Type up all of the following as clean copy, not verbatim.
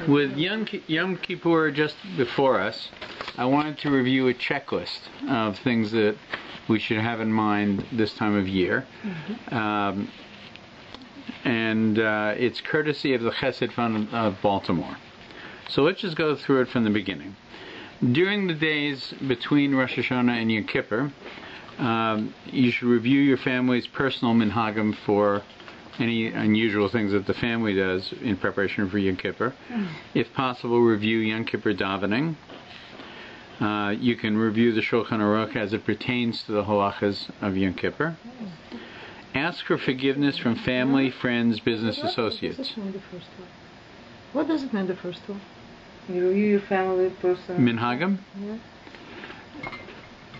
With Yom Kippur just before us, I wanted to review a checklist of things that we should have in mind this time of year. It's courtesy of the Chesed Fund of Baltimore. So let's just go through it from the beginning. During the days between Rosh Hashanah and Yom Kippur, you should review your family's personal minhagim for any unusual things that the family does in preparation for Yom Kippur. If possible, review Yom Kippur davening. You can review the Shulchan Aruch as it pertains to the halachas of Yom Kippur. Ask for forgiveness from family, friends, business associates. What does it mean, the first one? You review your family person. Minhagim? Yeah.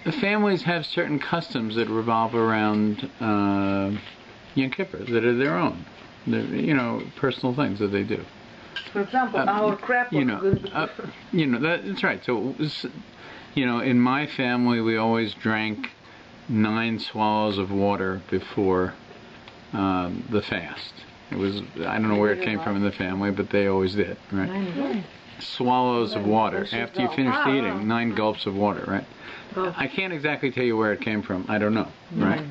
The families have certain customs that revolve around Yom Kippur that are their own. They're, personal things that they do. For example, our crap was that's right. So, in my family, we always drank 9 swallows of water before the fast. It was, I don't know where it came from in the family, but they always did, right? 9 swallows of water. After you finished eating, 9 gulps of water, right? I can't exactly tell you where it came from. I don't know, right?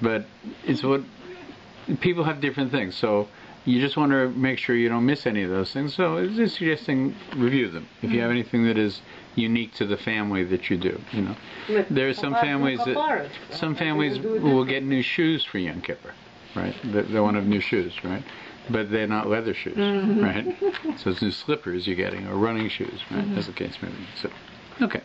But it's what people have different things. So you just want to make sure you don't miss any of those things. So it's just suggesting review them. If you have anything that is unique to the family that you do, There are some families will get new shoes for Yom Kippur, right? They want to have new shoes, right? But they're not leather shoes, right? So it's new slippers you're getting, or running shoes, right? As the case may be. So, okay.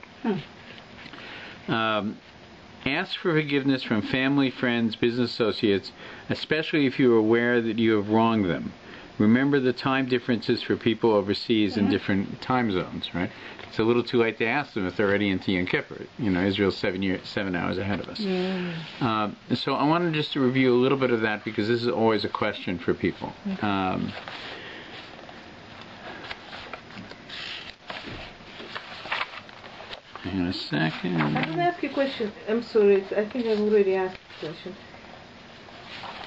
Ask for forgiveness from family, friends, business associates, especially if you are aware that you have wronged them. Remember the time differences for people overseas in different time zones, right? It's a little too late to ask them if they're already into Yom Kippur. Israel's 7 hours ahead of us. So I wanted just to review a little bit of that because this is always a question for people. Hang on a second. I can ask you a question. I'm sorry, I think I've already asked the question.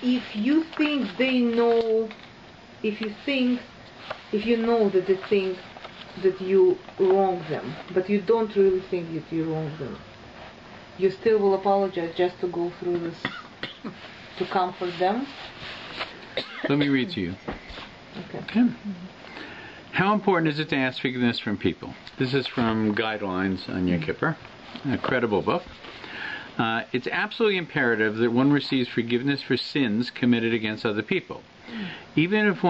If you think they know, if you know that they think that you wrong them, but you don't really think that you wrong them, you still will apologize just to go through this, to comfort them? Let me read to you. Okay. How important is it to ask forgiveness from people? This is from Guidelines on Yom Kippur, a credible book. It's absolutely imperative that one receives forgiveness for sins committed against other people. Even if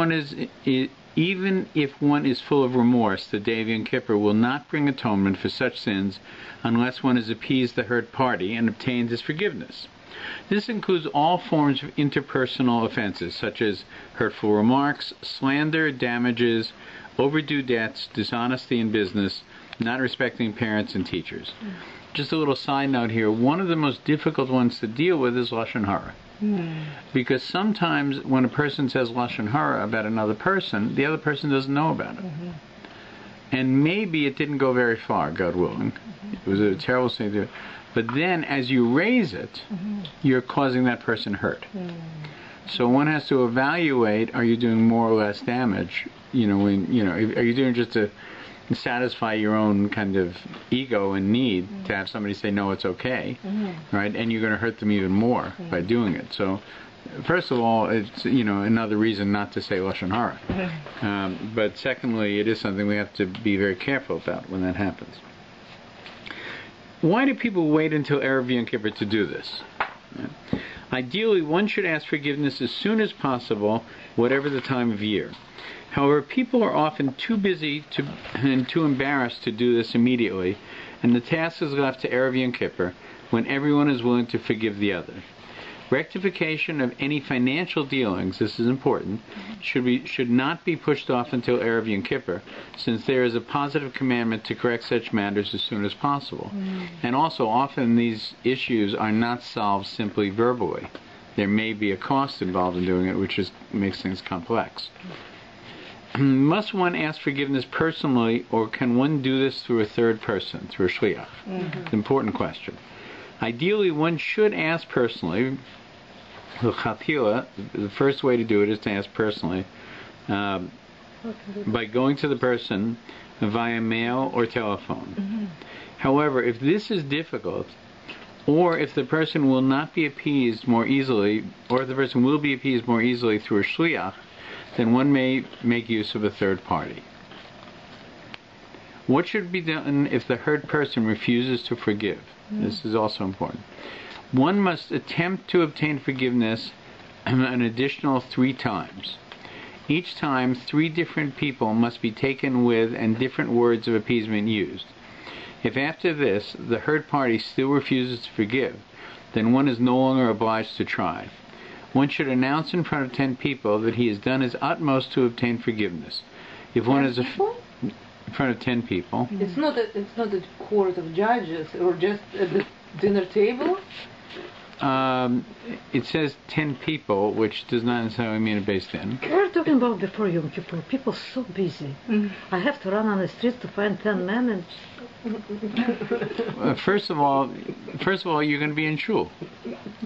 one is full of remorse, the day of Yom Kippur will not bring atonement for such sins unless one has appeased the hurt party and obtained his forgiveness. This includes all forms of interpersonal offenses, such as hurtful remarks, slander, damages, overdue debts, dishonesty in business, not respecting parents and teachers. Just a little side note here, one of the most difficult ones to deal with is Lashon Hara. Because sometimes when a person says Lashon Hara about another person, the other person doesn't know about it. And maybe it didn't go very far, God willing. It was a terrible thing to do. But then as you raise it, you're causing that person hurt. So one has to evaluate, are you doing more or less damage? Are you doing just to satisfy your own kind of ego and need to have somebody say, no, it's okay, right? And you're going to hurt them even more by doing it. So, first of all, it's, another reason not to say Lashon Hara. But secondly, it is something we have to be very careful about when that happens. Why do people wait until Erev Yom Kippur to do this? Ideally, one should ask forgiveness as soon as possible, whatever the time of year. However, people are often too busy and too embarrassed to do this immediately, and the task is left to Erev Yom Kippur, when everyone is willing to forgive the other. Rectification of any financial dealings, this is important, should not be pushed off until Erev Yom Kippur, since there is a positive commandment to correct such matters as soon as possible. And also, often these issues are not solved simply verbally. There may be a cost involved in doing it, which makes things complex. Must one ask forgiveness personally, or can one do this through a third person, through a shliach? It's an important question. Ideally, one should ask personally. The first way to do it is to ask personally. by going to the person via mail or telephone. However, if this is difficult, or if the person will not be appeased more easily, or if the person will be appeased more easily through a shliach, then one may make use of a third party. What should be done if the hurt person refuses to forgive? This is also important. One must attempt to obtain forgiveness an additional 3 times. Each time, 3 different people must be taken with and different words of appeasement used. If after this the hurt party still refuses to forgive, then one is no longer obliged to try. One should announce in front of 10 people that he has done his utmost to obtain forgiveness. If one is in front of 10 people. It's not a court of judges or just at the dinner table. It says 10 people, which does not necessarily mean a Beis Din. We're talking about before Yom Kippur. People are so busy. I have to run on the streets to find 10 men. And First of all, you're going to be in shul,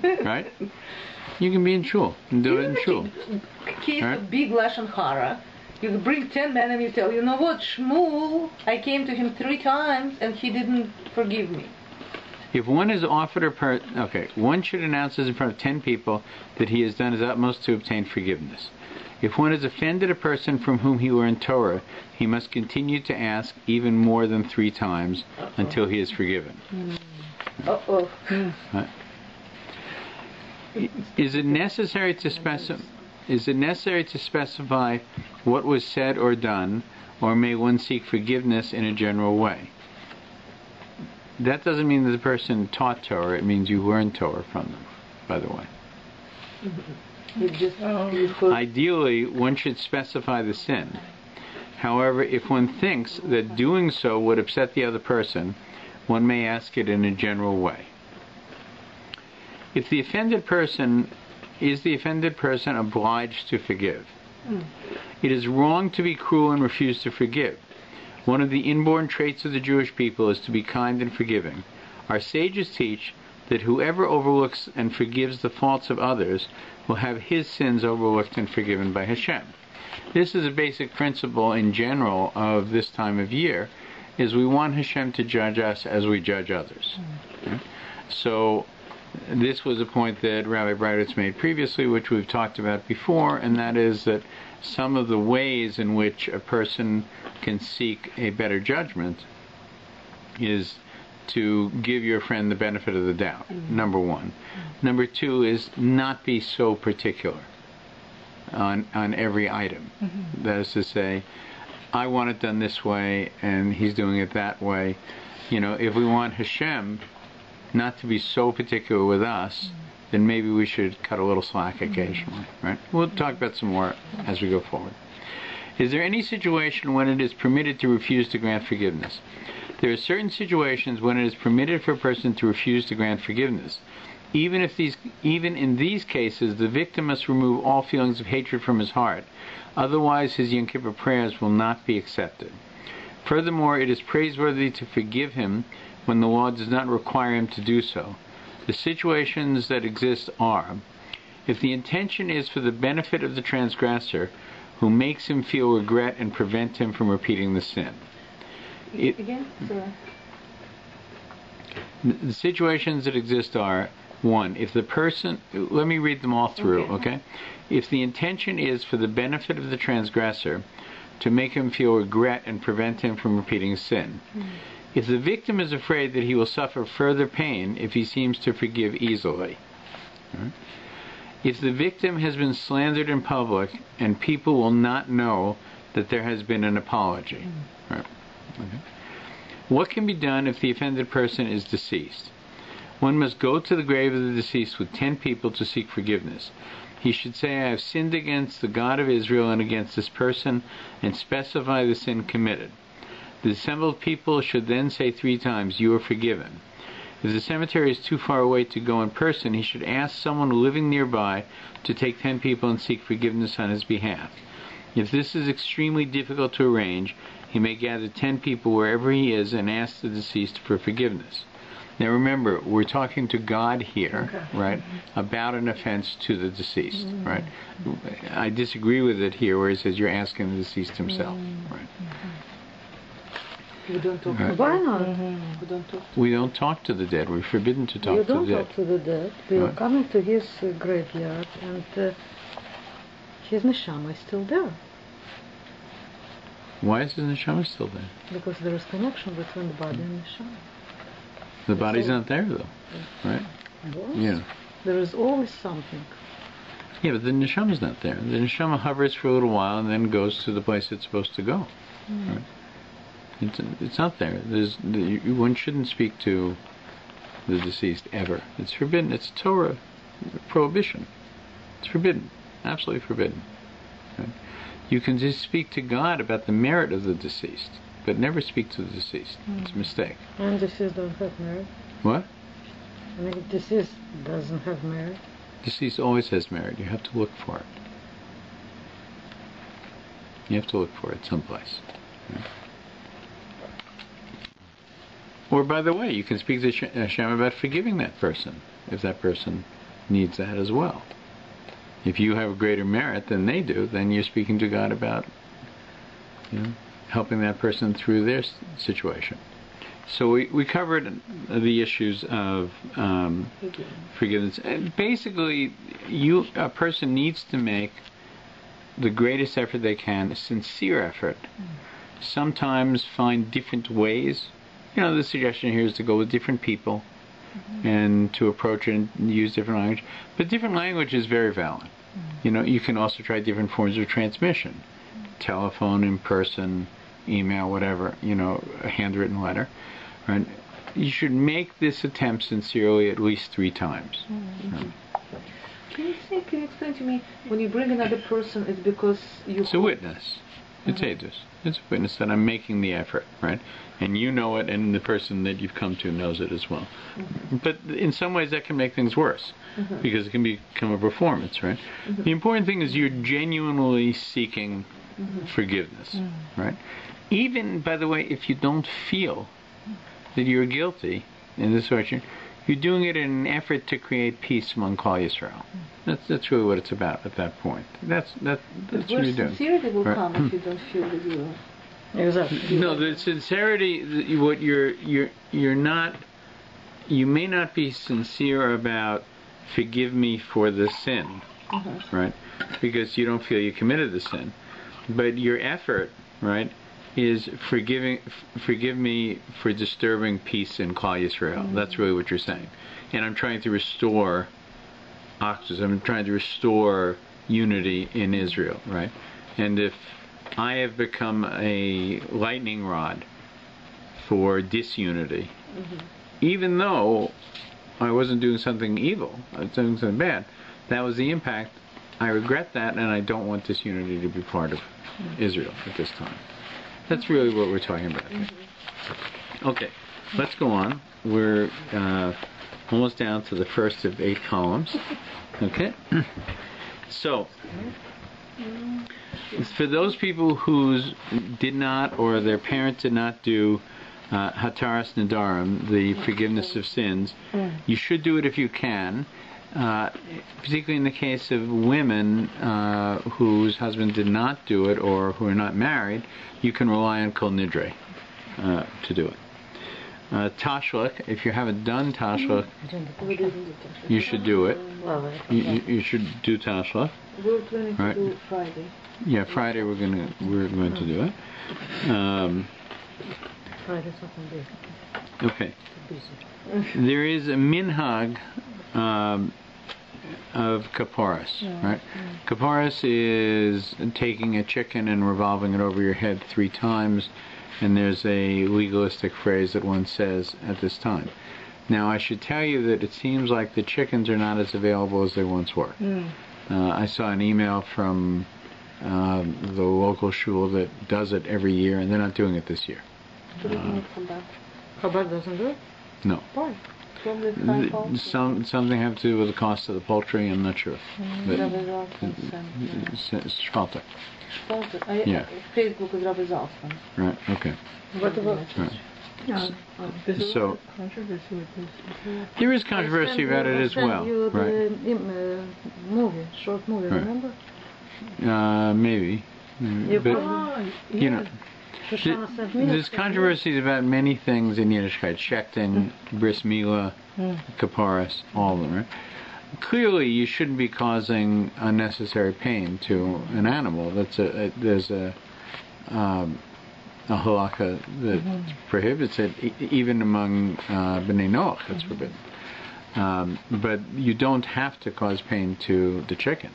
right? You can be in shul and do it in shul. Case Right? of big lashon hara. You bring 10 men and you tell, you know what, Shmuel, I came to him 3 times and he didn't forgive me. If one is offered one should announce this in front of 10 people that he has done his utmost to obtain forgiveness. If one has offended a person from whom he learned Torah, he must continue to ask even more than 3 times until he is forgiven. Right? Is it necessary to specify what was said or done, or may one seek forgiveness in a general way? That doesn't mean that the person taught Torah. It means you learned Torah from them, by the way. Ideally, one should specify the sin. However, if one thinks that doing so would upset the other person, one may ask it in a general way. Is the offended person obliged to forgive? It is wrong to be cruel and refuse to forgive. One of the inborn traits of the Jewish people is to be kind and forgiving. Our sages teach that whoever overlooks and forgives the faults of others will have his sins overlooked and forgiven by Hashem. This is a basic principle in general of this time of year, is we want Hashem to judge us as we judge others. Okay? So this was a point that Rabbi Breitowitz made previously, which we've talked about before, and that is that some of the ways in which a person can seek a better judgment is to give your friend the benefit of the doubt, number 1. Number 2 is not be so particular on every item. That is to say, I want it done this way and he's doing it that way. If we want Hashem not to be so particular with us, then maybe we should cut a little slack occasionally, right? We'll talk about some more as we go forward. Is there any situation when it is permitted to refuse to grant forgiveness? There are certain situations when it is permitted for a person to refuse to grant forgiveness. Even in these cases, the victim must remove all feelings of hatred from his heart. Otherwise, his Yom Kippur prayers will not be accepted. Furthermore, it is praiseworthy to forgive him when the law does not require him to do so. The situations that exist are: if the intention is for the benefit of the transgressor, who makes him feel regret and prevent him from repeating the sin. The situations that exist are: 1, if the person, let me read them all through, okay? If the intention is for the benefit of the transgressor, to make him feel regret and prevent him from repeating sin. If the victim is afraid that he will suffer further pain if he seems to forgive easily. Right? If the victim has been slandered in public and people will not know that there has been an apology. Right? Okay. What can be done if the offended person is deceased? One must go to the grave of the deceased with 10 people to seek forgiveness. He should say, I have sinned against the God of Israel and against this person, and specify the sin committed. The assembled people should then say 3 times, you are forgiven. If the cemetery is too far away to go in person, he should ask someone living nearby to take 10 people and seek forgiveness on his behalf. If this is extremely difficult to arrange, he may gather 10 people wherever he is and ask the deceased for forgiveness. Now remember, we're talking to God here, right, about an offense to the deceased, right? I disagree with it here where he says you're asking the deceased himself, right? We don't talk. Why not? We don't talk to the dead. We're forbidden to talk You to don't the dead. talk to the dead. We are coming to his graveyard, and his neshama is still there. Why is his neshama still there? Because there is connection between the body and neshama. The body's not there, though, right? Yeah. There is always something. Yeah, but the neshama's not there. The neshama hovers for a little while and then goes to the place it's supposed to go. Right? It's not there. One shouldn't speak to the deceased ever. It's forbidden. It's Torah prohibition. It's forbidden. Absolutely forbidden. Right? You can just speak to God about the merit of the deceased, but never speak to the deceased. It's a mistake. And deceased don't have merit. What? I mean, deceased doesn't have merit. Deceased always has merit. You have to look for it. You have to look for it someplace. Right? Or, by the way, you can speak to Hashem about forgiving that person, if that person needs that as well. If you have a greater merit than they do, then you're speaking to God about, helping that person through their situation. So we covered the issues of forgiveness. And basically, a person needs to make the greatest effort they can, a sincere effort. Sometimes find different ways. The suggestion here is to go with different people and to approach it and use different language. But different language is very valid. You can also try different forms of transmission. Telephone, in person, email, whatever, a handwritten letter. Right? You should make this attempt sincerely at least 3 times. Right? Can you explain to me, when you bring another person, it's because you... It's a witness. It's Aedus. It's a witness that I'm making the effort, right? And you know it, and the person that you've come to knows it as well. But in some ways that can make things worse, because it can become a performance, right? The important thing is you're genuinely seeking forgiveness, right? Even, by the way, if you don't feel that you're guilty in this situation, you're doing it in an effort to create peace among Klal Yisrael. That's really what it's about at that point. That's what you're doing. Sincerity will come if you don't feel that you are. Exactly. No, the sincerity. What you're not. You may not be sincere about forgive me for the sin, right? Because you don't feel you committed the sin, but your effort, right, is forgive me for disturbing peace in Klal Yisrael. That's really what you're saying. And I'm trying to restore oxygen. I'm trying to restore unity in Israel, right? And if I have become a lightning rod for disunity, even though I wasn't doing something evil, I was doing something bad, that was the impact. I regret that, and I don't want disunity to be part of Israel at this time. That's really what we're talking about. Okay, let's go on. We're almost down to the first of 8 columns. Okay? So, for those people who did not, or their parents did not do Hataras Nedarim, the forgiveness of sins, you should do it if you can. Particularly in the case of women whose husband did not do it or who are not married, you can rely on Kol Nidre to do it. Tashlach, if you haven't done Tashlach, you should do it. You should do Tashlach. We're planning to do Friday. Yeah, Friday we're going to do it. Friday's not going to be Okay. There is a minhag of Kapparas, right? Kapparas is taking a chicken and revolving it over your head 3 times, and there's a legalistic phrase that one says at this time. Now, I should tell you that it seems like the chickens are not as available as they once were. I saw an email from the local shul that does it every year, and they're not doing it this year. So we can come back. Chabad doesn't do it? No. Why? Something have to do with the cost of the poultry. I'm not sure. Schwalter. Yeah. Facebook is Rabbi Zaltzman. Right. Okay. What about? Right. There's So- a lot of controversy with this. There is controversy about it as well. You Right. the movie, short movie, Right. remember? Maybe. You But probably- you know, Shoshana sent me there's controversies about many things in Yiddishkeit: Shechting, Bris Milah, Kapparas, all of them. Right? Clearly, you shouldn't be causing unnecessary pain to an animal. There's a halakha that prohibits it, even among B'nai Noach. It's forbidden. But you don't have to cause pain to the chicken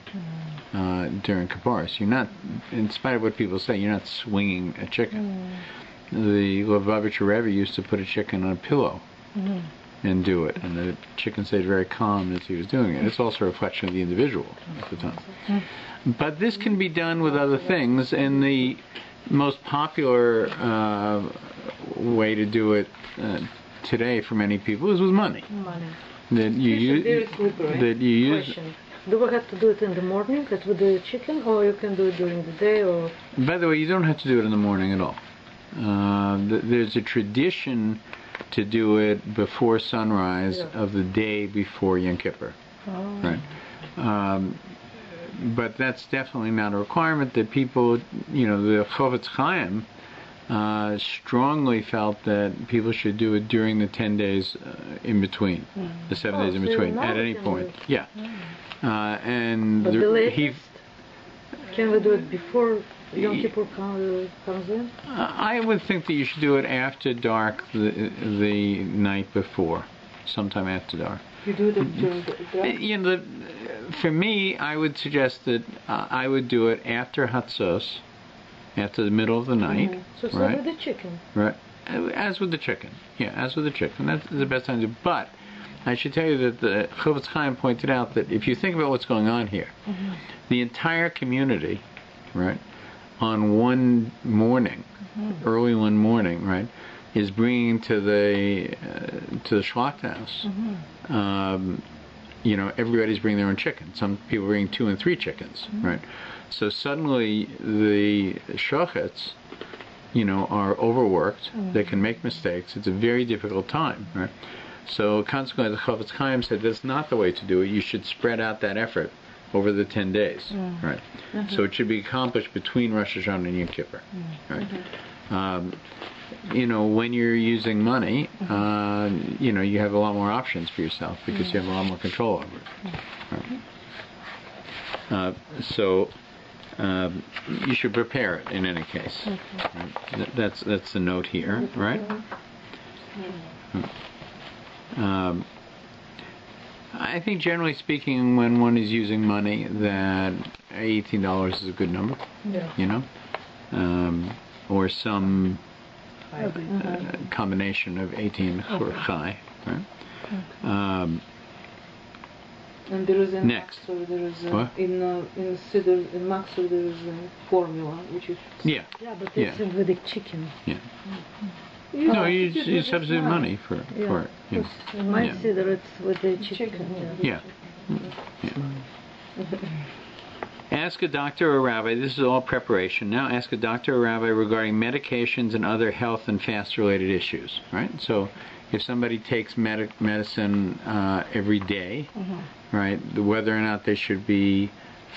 during Kapparas. You're not, in spite of what people say, you're not swinging a chicken. The Lubavitcher Rebbe used to put a chicken on a pillow and do it, and the chicken stayed very calm as he was doing it. It's also a reflection of the individual at the time. But this can be done with other things, and the most popular way to do it today for many people is with money. That you use. That you use. Question. Do we have to do it in the morning, as with the chicken, or you can do it during the day, or? By the way, you don't have to do it in the morning at all. There's a tradition to do it before sunrise of the day before Yom Kippur. Right. But that's definitely not a requirement. That people, the Chofetz Chaim strongly felt that people should do it during the 10 days in between, the 7 days in so between, now at we any can point. do it. Yeah. And But the latest, can we do it before Yom Kippur comes in? I would think that you should do it after dark the night before, sometime after dark. You do it during the For me, I would suggest that I would do it after Hatzos, after the middle of the night. So right? with the chicken. Right. As with the chicken. Yeah, as with the chicken. That's the best time to do. But I should tell you that the Chofetz Chaim pointed out that if you think about what's going on here, the entire community, right, on one morning, early one morning, right, is bringing to the Schlachthaus. Everybody's bringing their own chicken. Some people bring 2 and 3 chickens, right? So suddenly the shochetz, are overworked. They can make mistakes. It's a very difficult time, right? So consequently, the Chofetz Chaim said that's not the way to do it. You should spread out that effort over the 10 days, right? So it should be accomplished between Rosh Hashanah and Yom Kippur, right? When you're using money, you have a lot more options for yourself because you have a lot more control over it. Right? So you should prepare it in any case. Right? That's the note here, right? I think generally speaking, when one is using money, that $18 is a good number. Or some combination of 18 chai, right? And there is in Next. Maxor, there is What? in Siddur, in Maxor there is a formula which is Yeah. Yeah, but it's with the chicken. Yeah. No, you substitute money for it. Yeah. In my Yeah. siddur, it's with the chicken. Yeah. Ask a doctor or rabbi. This is all preparation. Now ask a doctor or rabbi regarding medications and other health and fast-related issues. Right. So, if somebody takes medicine every day, right, whether or not they should be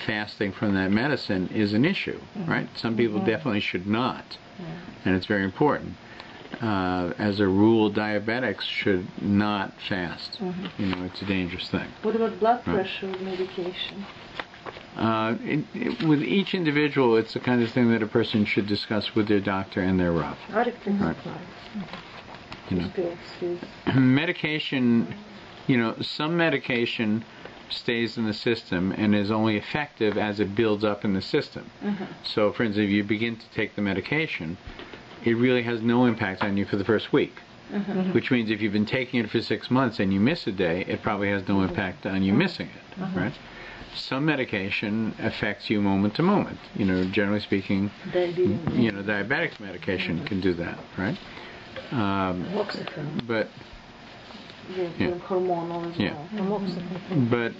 fasting from that medicine is an issue. Right. Some people definitely should not, and it's very important. As a rule, diabetics should not fast. It's a dangerous thing. What about blood pressure medication? With each individual, it's the kind of thing that a person should discuss with their doctor and their rav. Right. Medication, some medication stays in the system and is only effective as it builds up in the system. So, for instance, if you begin to take the medication, it really has no impact on you for the first week. Which means if you've been taking it for 6 months and you miss a day, it probably has no impact on you missing it, right? Some medication affects you moment to moment. Generally speaking, diabetic medication can do that, right? But hormonal as well. But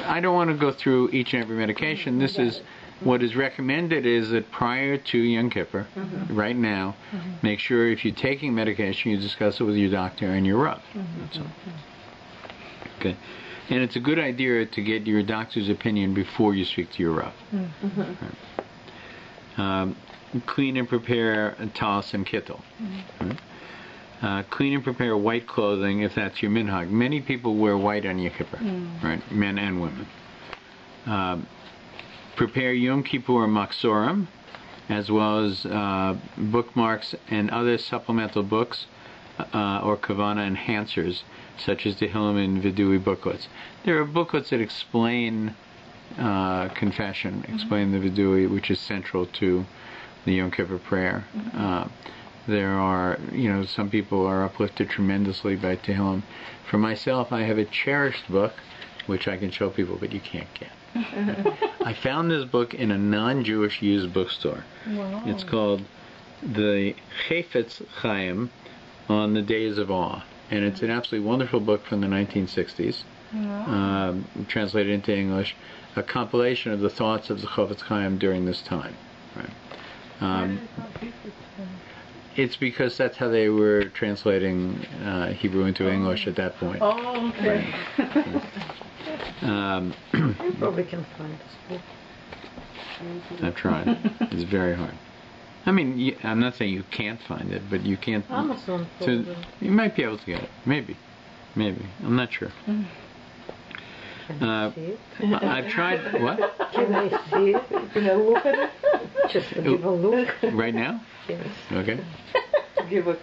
I don't want to go through each and every medication. This is what is recommended is that prior to Yom Kippur, right now, make sure if you're taking medication, you discuss it with your doctor and your Rav. That's all. Okay. And it's a good idea to get your doctor's opinion before you speak to your Rav. Right. Clean and prepare talis and kittel. Right. Clean and prepare white clothing if that's your minhag. Many people wear white on Yom Kippur, right? Men and women. Prepare Yom Kippur maksorim, as well as bookmarks and other supplemental books or kavana enhancers, such as the Tehillim and Vidui booklets. There are booklets that explain confession, explain the Vidui, which is central to the Yom Kippur prayer. There are, some people are uplifted tremendously by Tehillim. For myself, I have a cherished book, which I can show people, but you can't get. I found this book in a non-Jewish used bookstore. Wow. It's called the Chafetz Chaim on the Days of Awe, and it's an absolutely wonderful book from the 1960s, translated into English, a compilation of the thoughts of the Chafetz Chaim during this time. Right. It's because that's how they were translating Hebrew into English at that point. Oh, okay. You probably can find this book. I've tried. It's very hard. I mean, I'm not saying you can't find it, but you can't. Amazon. You might be able to get it. Maybe. I'm not sure. Can I see it? I've tried. What? Can I see it? Can I look at it? Just to give a look. Right now? Yes. Okay. Give a...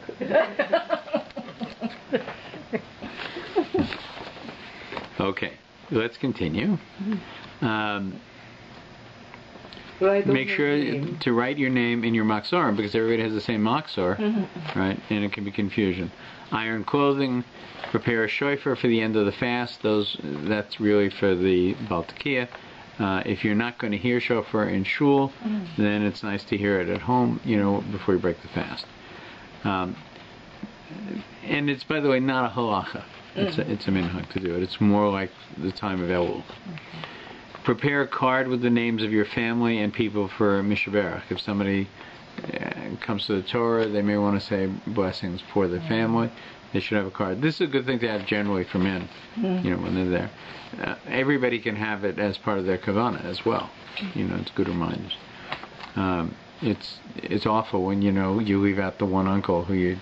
Okay. Let's continue. Make sure to write your name in your maksorim, because everybody has the same maksor, right? And it can be confusion. Iron clothing. Prepare a shofar for the end of the fast. That's really for the Baltakia. If you're not going to hear shofar in shul, then it's nice to hear it at home, before you break the fast. And it's, by the way, not a halacha. It's a minhag to do it. It's more like the time of Elul. Prepare a card with the names of your family and people for Mishaberach. If somebody comes to the Torah, they may want to say blessings for their family. They should have a card. This is a good thing to have generally for men, when they're there. Everybody can have it as part of their kavanah as well. It's good reminders. It's awful when, you leave out the one uncle who you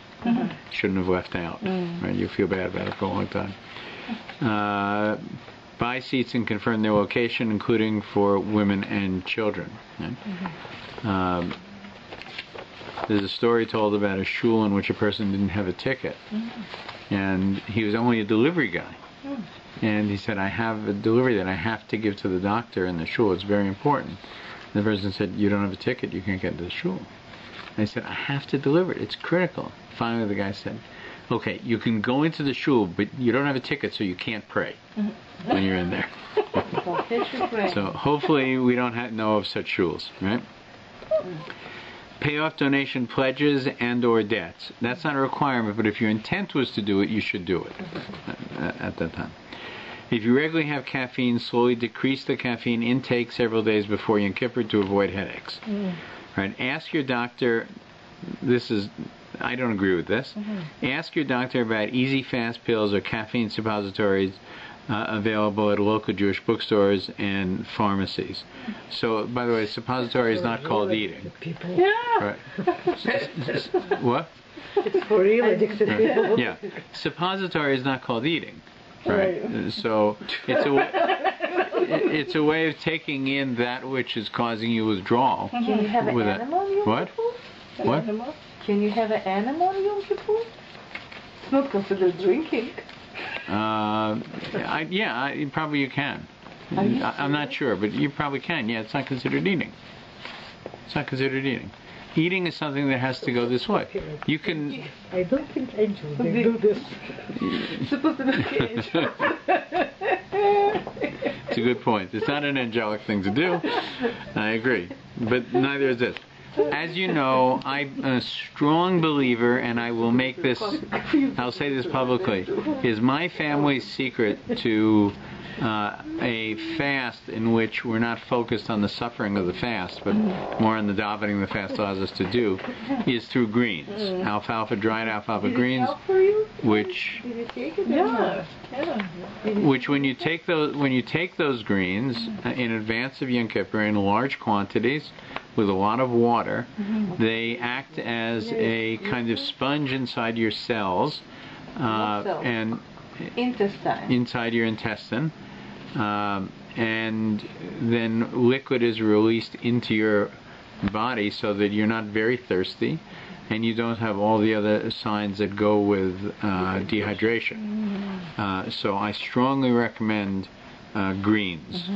shouldn't have left out. Right? You feel bad about it for a long time. Buy seats and confirm their location, including for women and children. Right? There's a story told about a shul in which a person didn't have a ticket, and he was only a delivery guy. And he said, I have a delivery that I have to give to the doctor in the shul. It's very important. And the person said, you don't have a ticket, you can't get into the shul. And he said, I have to deliver it. It's critical. Finally, the guy said, okay, you can go into the shul, but you don't have a ticket, so you can't pray when you're in there. So hopefully we don't know of such shuls, right? Pay off donation pledges and or debts. That's not a requirement, but if your intent was to do it, you should do it at that time. If you regularly have caffeine, slowly decrease the caffeine intake several days before Yom Kippur to avoid headaches. Right? Ask your doctor. I don't agree with this. Ask your doctor about easy fast pills or caffeine suppositories available at local Jewish bookstores and pharmacies. So, by the way, suppository is not called eating. Right. What? It's for real addicted people. Yeah. Suppository is not called eating. Right. So it's a way of taking in that which is causing you withdrawal. Can you have an animal Yom What? Kippur? What? Can you have an animal Yom Kippur? It's not considered drinking. Probably you can. I'm not sure, but you probably can. Yeah, it's not considered eating. It's not considered eating. Eating is something that has to go this way. You can... I don't think angels they do this. Supposed to be angels. It's a good point. It's not an angelic thing to do. I agree. But neither is this. as you know, I'm a strong believer, and I will make this, I'll say this publicly, is my family's secret to a fast in which we're not focused on the suffering of the fast, but more on the davening the fast allows us to do, is through greens. Alfalfa, dried alfalfa greens, which when you take those greens in advance of Yom Kippur in large quantities with a lot of water, they act as a kind of sponge inside your cells and inside your intestine, and then liquid is released into your body so that you're not very thirsty and you don't have all the other signs that go with dehydration. So I strongly recommend greens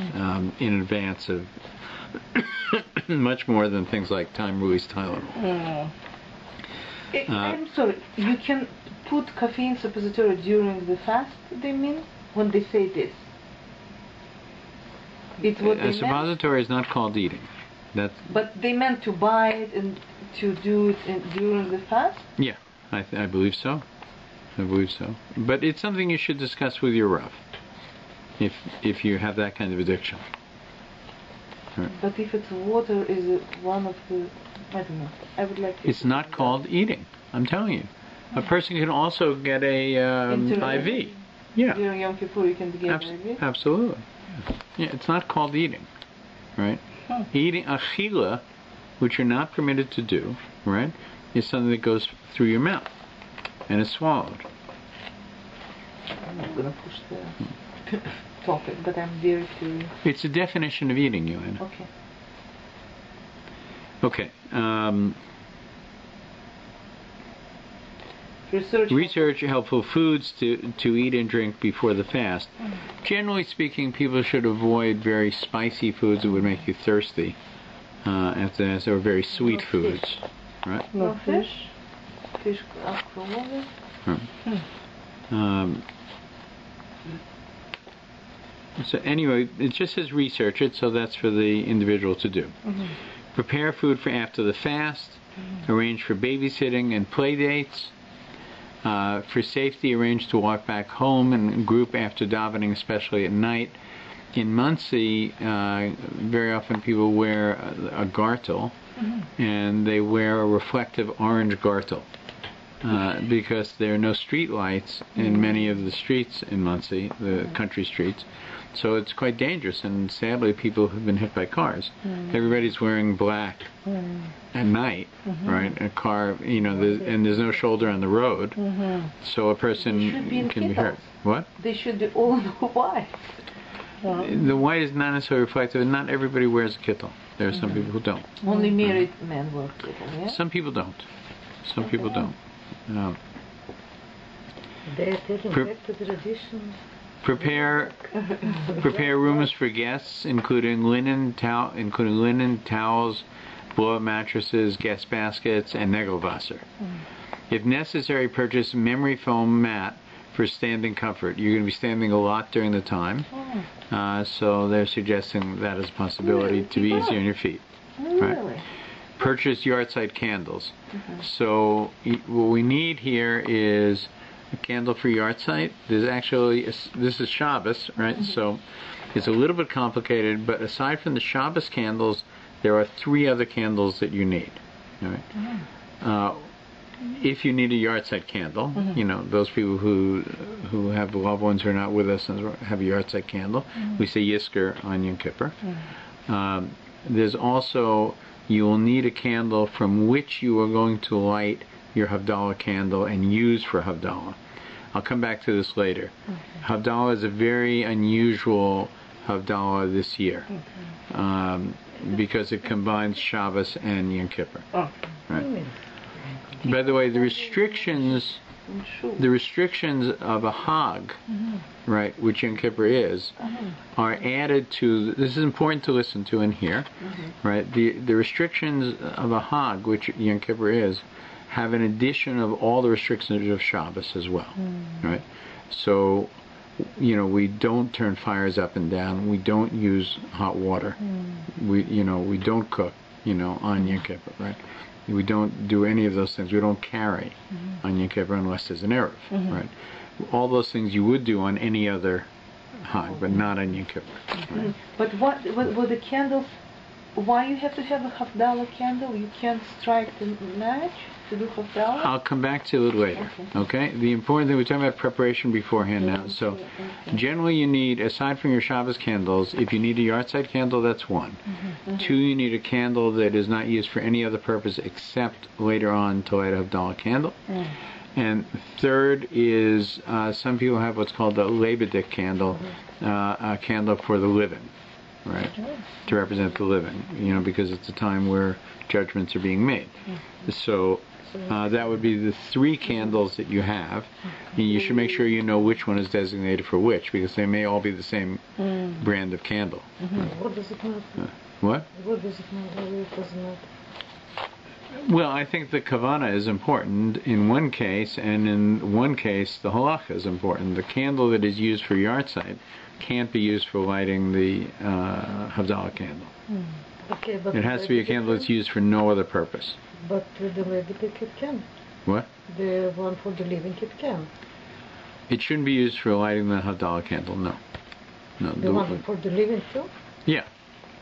in advance of much more than things like time-release Tylenol. I'm sorry, you can put caffeine suppository during the fast, they mean, when they say this? It's what they suppository is not called eating. But they meant to buy it and to do it during the fast? Yeah, I believe so. I believe so. But it's something you should discuss with your Rav, if you have that kind of addiction. Right. But if it's water, is it one of the... I don't know. I would like to... It's not called eating. I'm telling you. A person can also get a IV. Yeah. During Yom Kippur you can get an IV? Absolutely. Yeah, it's not called eating. Right? Eating, achila, which you're not permitted to do, right, is something that goes through your mouth and is swallowed. I'm not going to push the topic, but I'm very curious. It's a definition of eating, Yelena. Okay. Okay. Research helpful foods to eat and drink before the fast. Generally speaking, people should avoid very spicy foods that would make you thirsty after that, or very sweet foods. Right? No fish? Fish alcohol? So anyway, it just says research it, so that's for the individual to do. Prepare food for after the fast. Arrange for babysitting and play dates. For safety, arrange to walk back home in group after davening, especially at night. In Muncie, very often people wear a gartel, and they wear a reflective orange gartel because there are no street lights in many of the streets in Muncie, the country streets. So it's quite dangerous, and sadly people have been hit by cars. Everybody's wearing black at night, right? A car, you know, and there's no shoulder on the road, so a person can be hurt. What? They should be all white. The white is not necessarily reflective, and not everybody wears a kittel. There are some people who don't. Only married men wear kittel, yeah? Some people don't. Some people don't. They're taking back to the tradition. Prepare rooms for guests, including linen, towels, blow-up mattresses, guest baskets, and Negelwasser. If necessary, purchase memory foam mat for standing comfort. You're going to be standing a lot during the time, so they're suggesting that as a possibility to be easier on your feet. Right? Purchase yahrzeit candles. So what we need here is a candle for yahrzeit. There's actually, this is Shabbos, right? So it's a little bit complicated, but aside from the Shabbos candles, there are 3 other candles that you need. Right? If you need a yahrzeit candle, you know, those people who have loved ones who are not with us and have a yahrzeit candle, we say Yisker on Yom Kippur. There's also, you will need a candle from which you are going to light your Havdalah candle and use for Havdalah. I'll come back to this later. Havdalah is a very unusual Havdalah this year because it combines Shabbos and Yom Kippur. Right? By the way, the restrictions of a Hag, right, which Yom Kippur is, are added to. This is important to listen to and hear, right? The restrictions of a Hag, which Yom Kippur is, have an addition of all the restrictions of Shabbos as well, right? So, you know, we don't turn fires up and down. We don't use hot water. We don't cook. on Yom Kippur, right? We don't do any of those things. We don't carry on Yom Kippur unless there's an Erev, right? All those things you would do on any other Hag, but not on Yom Kippur. Right? But what the candles? Why you have to have a Havdalah candle? You can't strike the match to do Havdalah? I'll come back to it later. Okay? The important thing, we're talking about preparation beforehand now. So, generally you need, aside from your Shabbos candles, if you need a yahrzeit candle, that's one. Two, you need a candle that is not used for any other purpose except later on to light a Havdalah candle. And third is, some people have what's called a Lebedik candle, a candle for the living. Right, to represent the living, because it's a time where judgments are being made. So that would be the three candles that you have, and you should make sure you know which one is designated for which, because they may all be the same brand of candle. What does it matter? What? What does it matter? It doesn't matter. Well, I think the kavana is important in one case, and in one case the halacha is important. The candle that is used for yahrzeit can't be used for lighting the Havdalah candle. Okay, but it has to be a candle that's used for no other purpose. But the Lebedik it can. What? The one for the living it can. It shouldn't be used for lighting the Havdalah candle, no. No. The one for the living too? Yeah.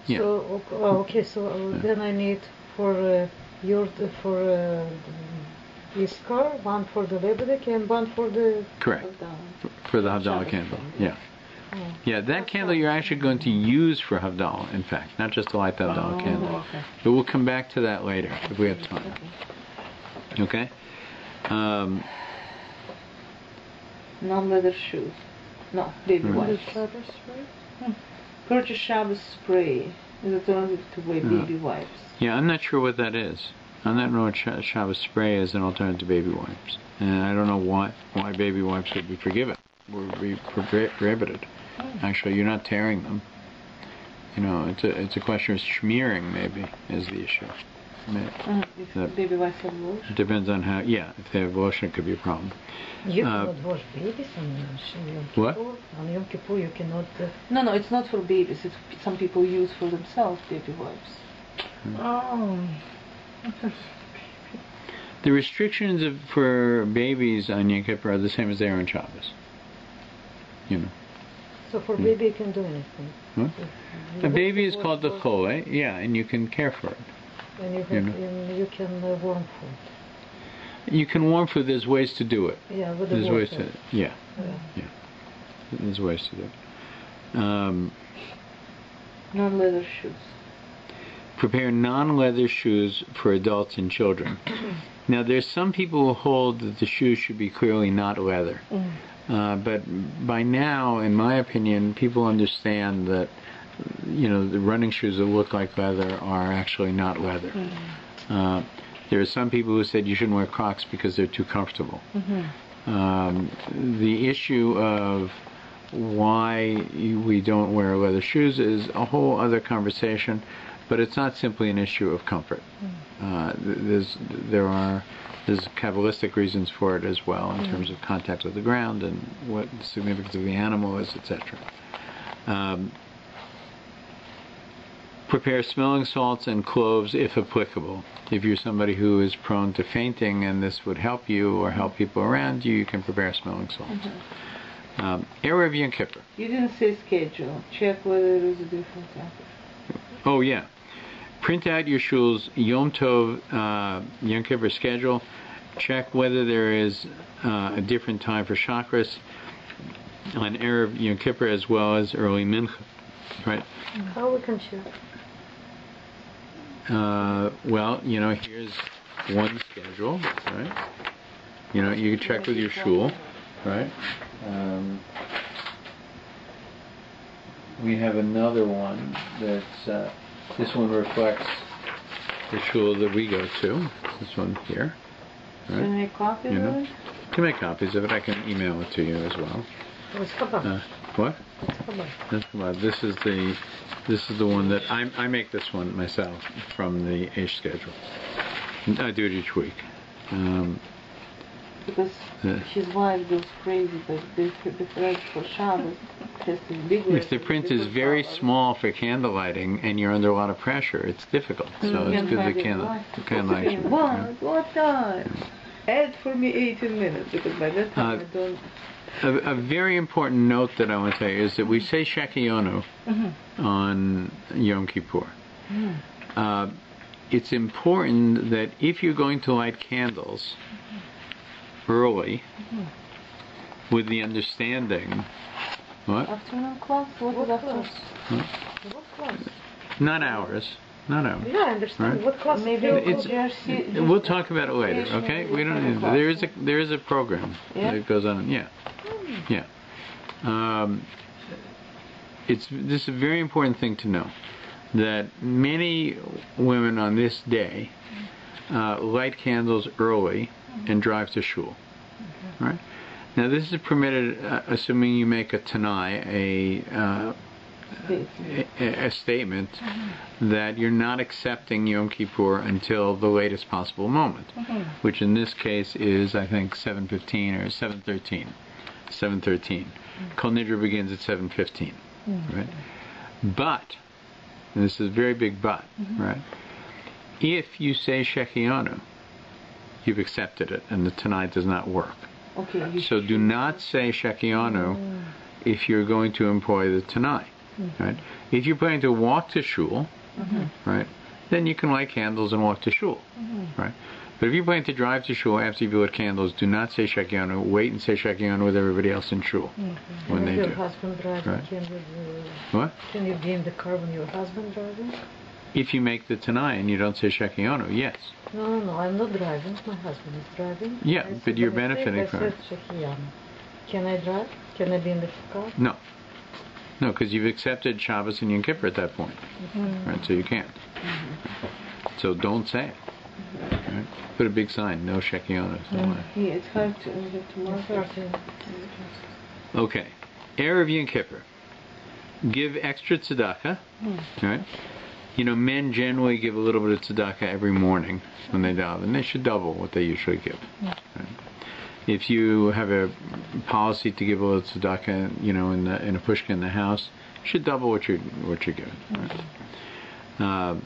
Yeah. So, okay, so then I need for Iskar, one for the Lebedik and one for the... Correct. For the Havdalah candle, yeah. Yeah, that candle you're actually going to use for Havdalah, in fact, not just to light the Havdalah candle. Okay. But we'll come back to that later, if we have time. Okay? Non-leather shoes. No, baby wipes. Purchase Shabbos spray is alternative to baby wipes. Yeah, I'm not sure what that is. I don't know what Shabbos spray is an alternative to baby wipes. And I don't know why baby wipes would be would be prohibited. Actually, you're not tearing them. It's a question of smearing, maybe, is the issue. If baby wipes have lotion? It depends on how, if they have lotion, it could be a problem. You cannot wash babies on Yom Kippur. What? On Yom Kippur you cannot... No, it's not for babies. It's some people use for themselves baby wipes. The restrictions for babies on Yom Kippur are the same as they are on Shabbos. So for baby you can do anything. Huh? A baby is called the chole, and you can care for it. And you can warm food. You can warm food. There's ways to do it. Yeah, with there's the ways water. Yeah. There's ways to do it. Non-leather shoes. Prepare non-leather shoes for adults and children. Now, there's some people who hold that the shoes should be clearly not leather. But by now, in my opinion, people understand that, the running shoes that look like leather are actually not leather. There are some people who said you shouldn't wear Crocs because they're too comfortable. The issue of why we don't wear leather shoes is a whole other conversation, but it's not simply an issue of comfort. There's Kabbalistic reasons for it as well, in terms of contact with the ground and what the significance of the animal is, etc. Prepare smelling salts and cloves if applicable. If you're somebody who is prone to fainting and this would help you or help people around you, you can prepare smelling salts. Erev Yom Kippur. You didn't say schedule. Check whether there is a difference. Oh, yeah. Print out your shul's Yom Tov Yom Kippur schedule. Check whether there is a different time for Chakras on Erev Yom Kippur as well as early Mincha. Right? How we can check? Well, here's one schedule, right? You can check with your shul, right? We have another one that's, this one reflects the shul that we go to, this one here. Right? Can you make copies of it? To make copies of it, I can email it to you as well. What? That's Chabad. This is the one that I make this one myself from the Aish schedule. I do it each week. Because his wife goes crazy, but the thread for Shabbos has to be bigger. If the print is very small for candle lighting and you're under a lot of pressure, it's difficult. So it's good the candle lighting. What time? Add for me 18 minutes, because by that time I don't... A very important note that I want to say is that we say Shekionu on Yom Kippur. It's important that if you're going to light candles early, with the understanding... What? Afternoon class? What is afternoon? What class? Not ours. Not ours. Yeah, I understand. Right? What class? Maybe We'll talk about it later, okay? We don't need, there is a program that goes on. Yeah. This is a very important thing to know, that many women on this day light candles early and drive to shul. Right? Now this is permitted, assuming you make a tanai, a statement that you're not accepting Yom Kippur until the latest possible moment, which in this case is, I think, 7:15 or 7:13. 7:13. Kol Nidra begins at 7:15. Right? But, and this is a very big but, right? If you say Shekianu, you've accepted it, and the Tanai does not work. Okay. So do not say Shekianu if you're going to employ the Tanai. Right? If you're planning to walk to shul, right, then you can light candles and walk to shul. Right? But if you're planning to drive to shul after you've lit candles, do not say Shekianu. Wait and say Shekianu with everybody else in shul when they do. Your husband driving? Right? What? Can you be in the car when your husband driving? If you make the Tanai and you don't say Shekianu, yes. No, I'm not driving. My husband is driving. Yeah, but you're benefiting from it. Can I drive? Can I be in the car? No. No, because you've accepted Shabbos and Yom Kippur at that point. Right, so you can't. So don't say it. Right? Put a big sign, no Shekianu. Yeah, it's hard to mark. Okay. Erev Yom Kippur. Give extra tzedakah. Right? You know, men generally give a little bit of tzedakah every morning when they daven, and they should double what they usually give. Right? If you have a policy to give a little tzedakah, you know, in a pushka in the house, you should double what you're giving. Right?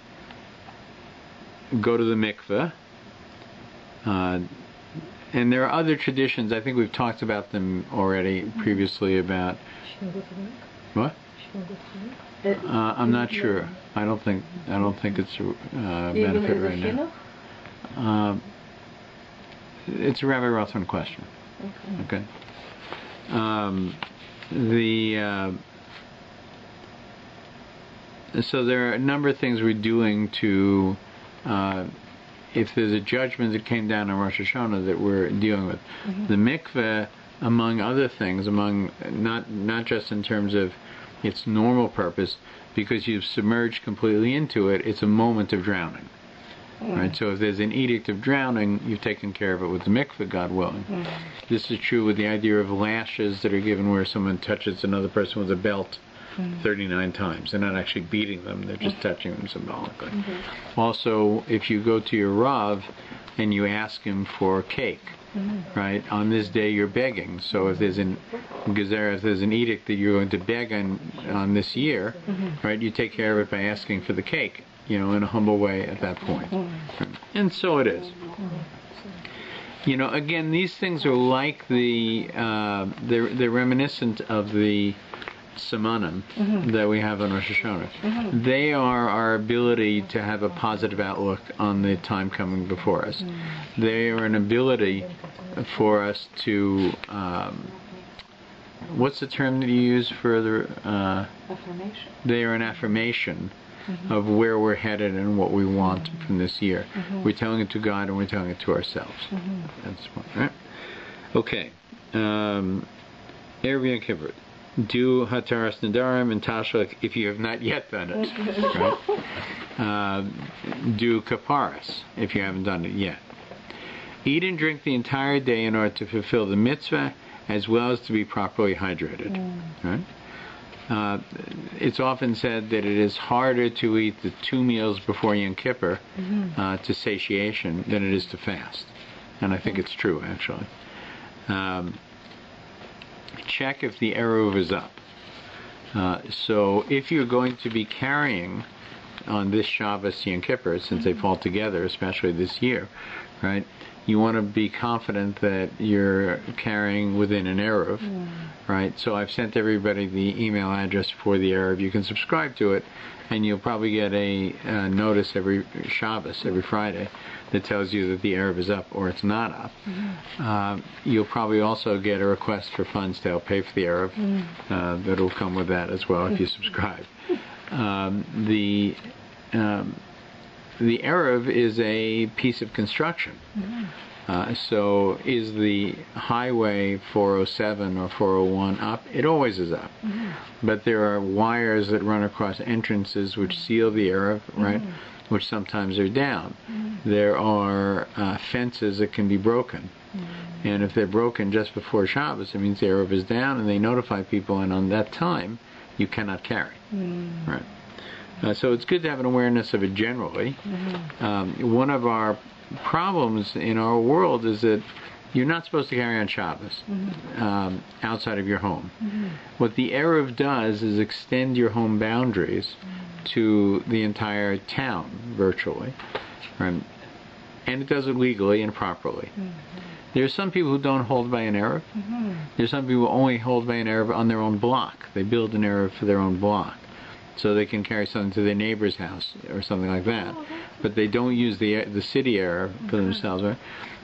Go to the mikveh. And there are other traditions. I think we've talked about them already previously about... What? I'm not sure. I don't think it's a benefit right now. It's a Rabbi Rothman question. Okay. So there are a number of things we're doing to, if there's a judgment that came down on Rosh Hashanah that we're dealing with. The mikveh, among other things, not just in terms of its normal purpose, because you've submerged completely into it, it's a moment of drowning. Right? So if there's an edict of drowning, you've taken care of it with the mikveh, God willing. This is true with the idea of lashes that are given where someone touches another person with a belt 39 times. They're not actually beating them, they're just touching them symbolically. Also, if you go to your Rav and you ask him for cake, right, on this day you're begging. So if there's an edict that you're going to beg on this year, right, you take care of it by asking for the cake, you know, in a humble way at that point. And so it is. You know, again, these things are like they're reminiscent of the Simonim that we have on Rosh Hashanah. They are our ability to have a positive outlook on the time coming before us. They are an ability for us to, what's the term that you use for the... affirmation. They are an affirmation of where we're headed and what we want from this year. We're telling it to God and we're telling it to ourselves. That's the point, right? Okay. Erev Yom Kippur. Do Hataras Nadarim and Tashlik if you have not yet done it. Right? Do Kaparas if you haven't done it yet. Eat and drink the entire day in order to fulfill the mitzvah as well as to be properly hydrated. Right? It's often said that it is harder to eat the 2 meals before Yom Kippur to satiation than it is to fast. and I think it's true actually. Check if the Eruv is up. So if you're going to be carrying on this Shabbos Yom Kippur, since they fall together, especially this year, right? You want to be confident that you're carrying within an Eruv, right? So I've sent everybody the email address for the Eruv. You can subscribe to it, and you'll probably get a notice every Shabbos, every Friday, that tells you that the Eruv is up or it's not up. You'll probably also get a request for funds to help pay for the Eruv. That'll come with that as well if you subscribe. The Eruv is a piece of construction. So is the highway 407 or 401 up? It always is up. But there are wires that run across entrances which seal the Eruv, right? Which sometimes are down. There are fences that can be broken. And if they're broken just before Shabbos, it means the Eruv is down, and they notify people, and on that time, you cannot carry. Right? So it's good to have an awareness of it generally. One of our problems in our world is that you're not supposed to carry on Shabbos outside of your home. What the Eruv does is extend your home boundaries to the entire town, virtually. Right? And it does it legally and properly. There are some people who don't hold by an Eruv. There's some people who only hold by an Eruv on their own block. They build an Eruv for their own block, so they can carry something to their neighbor's house or something like that. But they don't use the city Eruv for themselves. Right?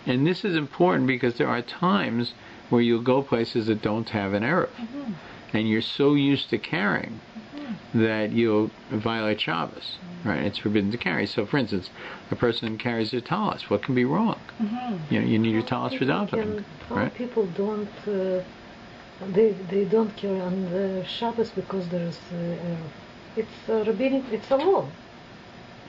And this is important because there are times where you'll go places that don't have an Eruv. And you're so used to carrying that you'll violate Shabbos. Right? It's forbidden to carry. So, for instance, a person carries their talis. What can be wrong? You know, you need your talis for davening. Right? People don't... they don't carry on the Shabbos because there's... it's rabbinic, it's a law.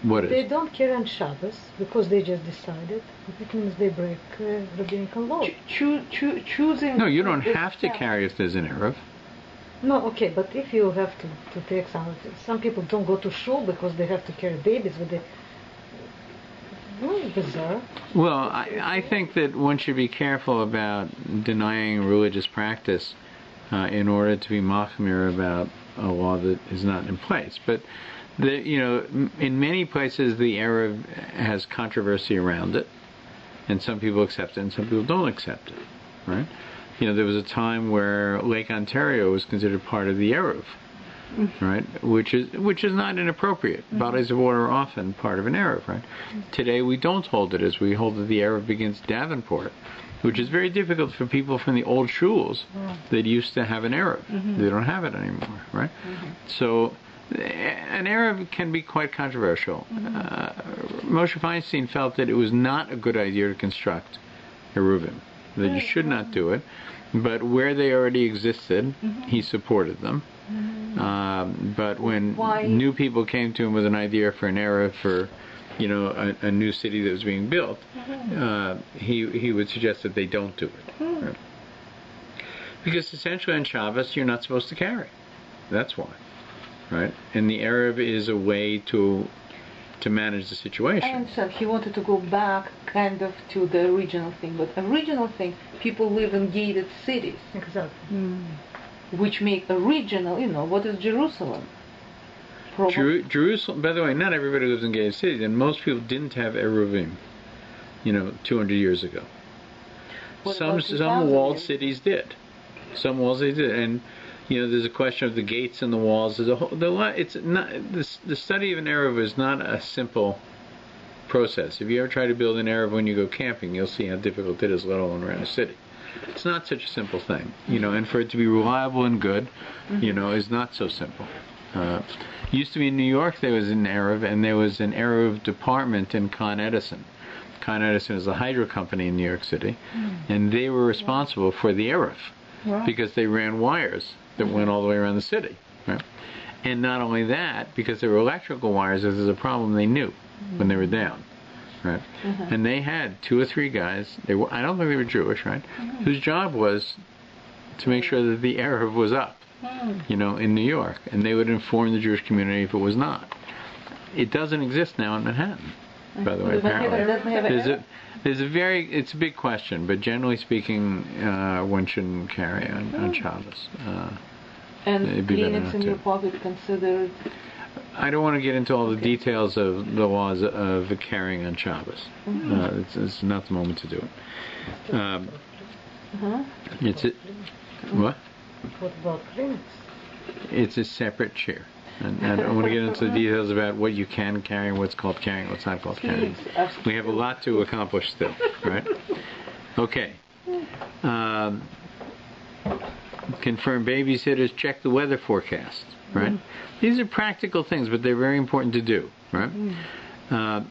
What is? They don't carry on Shabbos because they just decided. It means they break rabbinic law. Choosing... No, you don't have to carry if there's an Eruv. No, okay, but if you have to take some people don't go to shul because they have to carry babies with it. Bizarre. Well, I think that one should be careful about denying religious practice in order to be machmir about a law that is not in place. But in many places the Eruv has controversy around it, and some people accept it and some people don't accept it. Right? There was a time where Lake Ontario was considered part of the Eruv, right? Which is not inappropriate. Bodies of water are often part of an Eruv, right? Today we don't hold it as we hold that the Eruv begins Davenport, which is very difficult for people from the old shuls that used to have an Eruv. They don't have it anymore, right? So an Eruv can be quite controversial. Moshe Feinstein felt that it was not a good idea to construct Eruvim, that you should not do it, but where they already existed, he supported them. But when new people came to him with an idea for an Eruv for, a new city that was being built, he would suggest that they don't do it. Right? Because essentially on Shabbos you're not supposed to carry. That's why. Right? And the Eruv is a way to manage the situation. I understand. He wanted to go back kind of to the original thing, but original thing, people live in gated cities. Exactly. Which make original, what is Jerusalem? Jerusalem, by the way, not everybody lives in gated cities, and most people didn't have Eruvim, 200 years ago. Some walled cities did. Some walls they did, and there's a question of the gates and the walls. It's not the study of an Eruv is not a simple process. If you ever try to build an Eruv when you go camping, you'll see how difficult it is, let alone around a city. It's not such a simple thing, and for it to be reliable and good, is not so simple. Used to be in New York, there was an Eruv, and there was an Eruv department in Con Edison. Con Edison is a hydro company in New York City, and they were responsible for the Eruv because they ran wires that went all the way around the city. Right? And not only that, because there were electrical wires, if there's a problem, they knew when they were down. Right? And they had 2 or 3 guys, I don't think they were Jewish, right? Whose job was to make sure that the Eruv was up, in New York. And they would inform the Jewish community if it was not. It doesn't exist now in Manhattan. by the way. But it doesn't have It's a big question, but generally speaking, one shouldn't carry on Shabbos. And it'd be better Kleenex not in to. your pocket considered. I don't want to get into all the details of the laws of carrying on Shabbos. It's not the moment to do it. It's what? What about Kleenex? It's a separate chair. And I don't want to get into the details about what you can carry and what's called carrying, what's not called carrying. We have a lot to accomplish still, right? Okay. Confirm babysitters, check the weather forecast, right? These are practical things, but they're very important to do, right?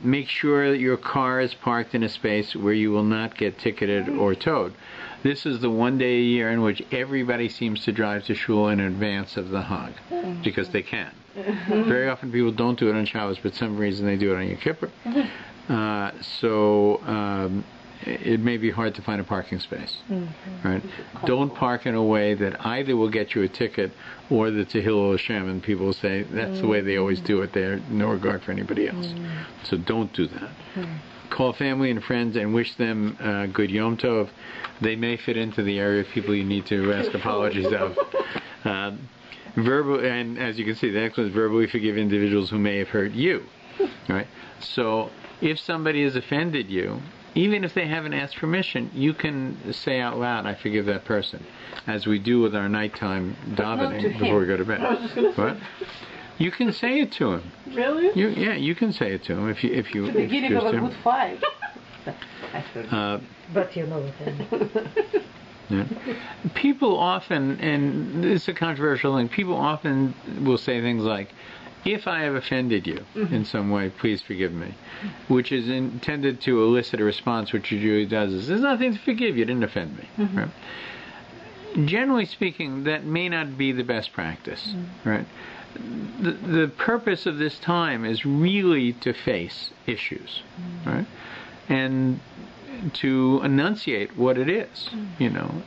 Make sure that your car is parked in a space where you will not get ticketed or towed. This is the one day a year in which everybody seems to drive to shul in advance of the Hag, because they can. Very often people don't do it on Shabbos, but for some reason they do it on Yom Kippur. It may be hard to find a parking space, right? Don't park in a way that either will get you a ticket or that's a Hillel Hashem, and people will say that's the way they always do it. They're no regard for anybody else. So don't do that. Call family and friends and wish them good Yom Tov. They may fit into the area of people you need to ask apologies of. Verbal, and as you can see, the next one is verbally forgive individuals who may have hurt you, right? So if somebody has offended you, even if they haven't asked permission, you can say out loud, I forgive that person, as we do with our nighttime davening before we go to bed. What? You can say it to him. Really? You can say it to him if you. The beginning of a good fight. But you know what Yeah. People often, and this is a controversial thing, people often will say things like, if I have offended you in some way, please forgive me, which is intended to elicit a response, which usually does is, there's nothing to forgive, you didn't offend me. Right? Generally speaking, that may not be the best practice. Right? The purpose of this time is really to face issues, right? And to enunciate what it is. You know,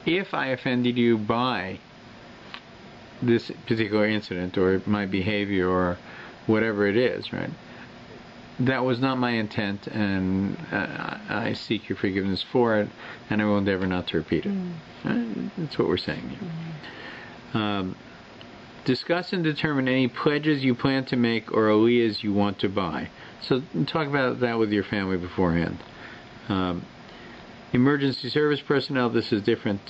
if I offended you by this particular incident or my behavior or whatever it is, right? That was not my intent, and I seek your forgiveness for it, and I will endeavor not to repeat it. That's what we're saying here. Discuss and determine any pledges you plan to make or aliyahs you want to buy. So talk about that with your family beforehand. Emergency service personnel, this is different.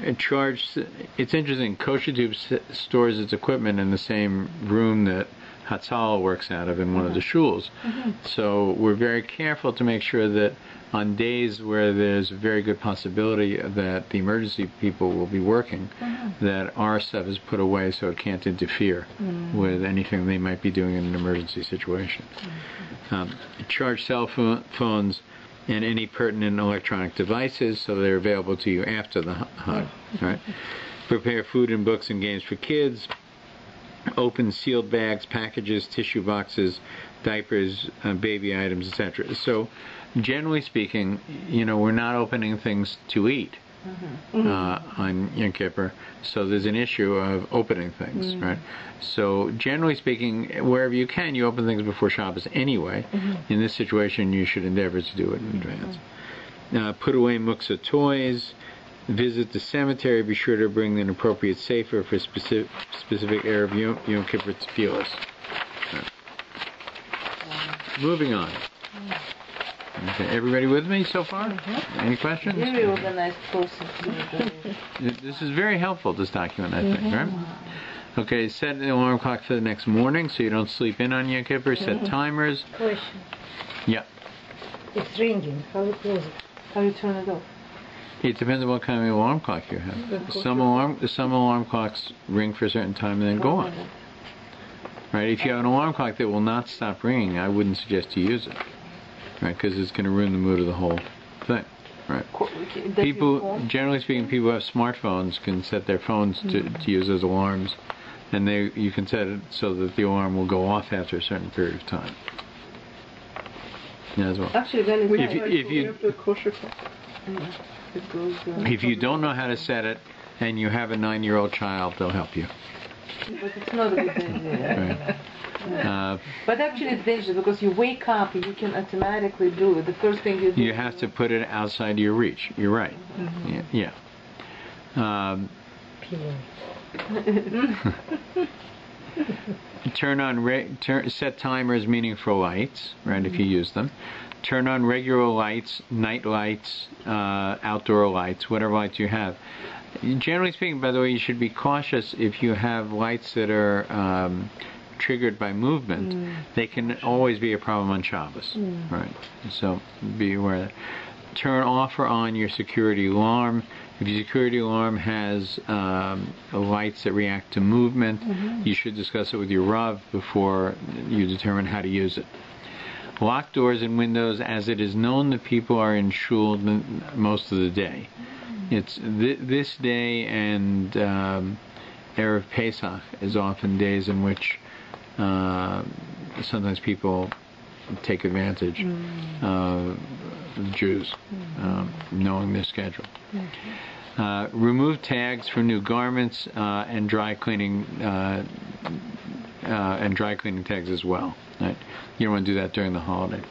It's interesting, KosherTube stores its equipment in the same room that Hatzal works out of in one of the shuls. So we're very careful to make sure that on days where there's a very good possibility that the emergency people will be working, that our stuff is put away so it can't interfere with anything they might be doing in an emergency situation. Charge cell phones and any pertinent electronic devices so they're available to you after the hug. Right? Prepare food and books and games for kids. Open sealed bags, packages, tissue boxes, diapers, baby items, etc. So, generally speaking, you know, we're not opening things to eat on Yom Kippur, so there's an issue of opening things, right? So, generally speaking, wherever you can, you open things before Shabbos anyway. In this situation, you should endeavor to do it in advance. Put away muktzah toys. Visit the cemetery. Be sure to bring an appropriate sefer for specific Erev Yom Kippur tefillos. Right. Moving on. Okay, everybody with me so far? Any questions? Very organized process. This is very helpful, this document, I think, right? Okay, set an alarm clock for the next morning so you don't sleep in on Yom Kippur. Set timers. Question. Yeah. It's ringing. How do you close it? How do you turn it off? It depends on what kind of alarm clock you have. Some alarm clocks ring for a certain time and then go on. Right? If you have an alarm clock that will not stop ringing, I wouldn't suggest you use it. Right? Because it's going to ruin the mood of the whole thing. Right? People, generally speaking, people who have smartphones can set their phones to use as alarms, and you can set it so that the alarm will go off after a certain period of time. Yeah, as well. Actually, if you don't know how to set it and you have a 9-year-old child, they'll help you. But it's not a good idea. But actually it's dangerous because you wake up and you can automatically do it. The first thing you do. You have to put it outside your reach. You're right. Yeah. Set timers, meaning for lights, right? If you use them. Turn on regular lights, night lights, outdoor lights, whatever lights you have. Generally speaking, by the way, you should be cautious if you have lights that are triggered by movement. They can always be a problem on Shabbos, right? So be aware of that. Turn off or on your security alarm. If your security alarm has lights that react to movement, you should discuss it with your Rav before you determine how to use it. Lock doors and windows, as it is known that people are in shul most of the day. It's this day and Erev Pesach is often days in which sometimes people take advantage of the Jews, knowing their schedule. Remove tags from new garments and dry cleaning tags as well. Right? You don't want to do that during the holiday.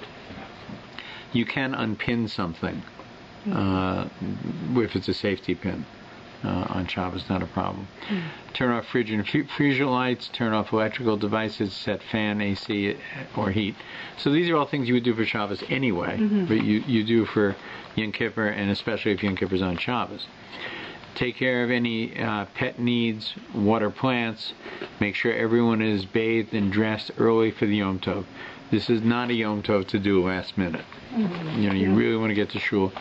You can unpin something if it's a safety pin on Shabbos, not a problem. Turn off fridge and freezer lights, turn off electrical devices, set fan, AC, or heat. So these are all things you would do for Shabbos anyway, but you do for Yom Kippur, and especially if Yom Kippur is on Shabbos. Take care of any pet needs, water plants. Make sure everyone is bathed and dressed early for the Yom Tov. This is not a Yom Tov to do last minute. You really want to get to shul.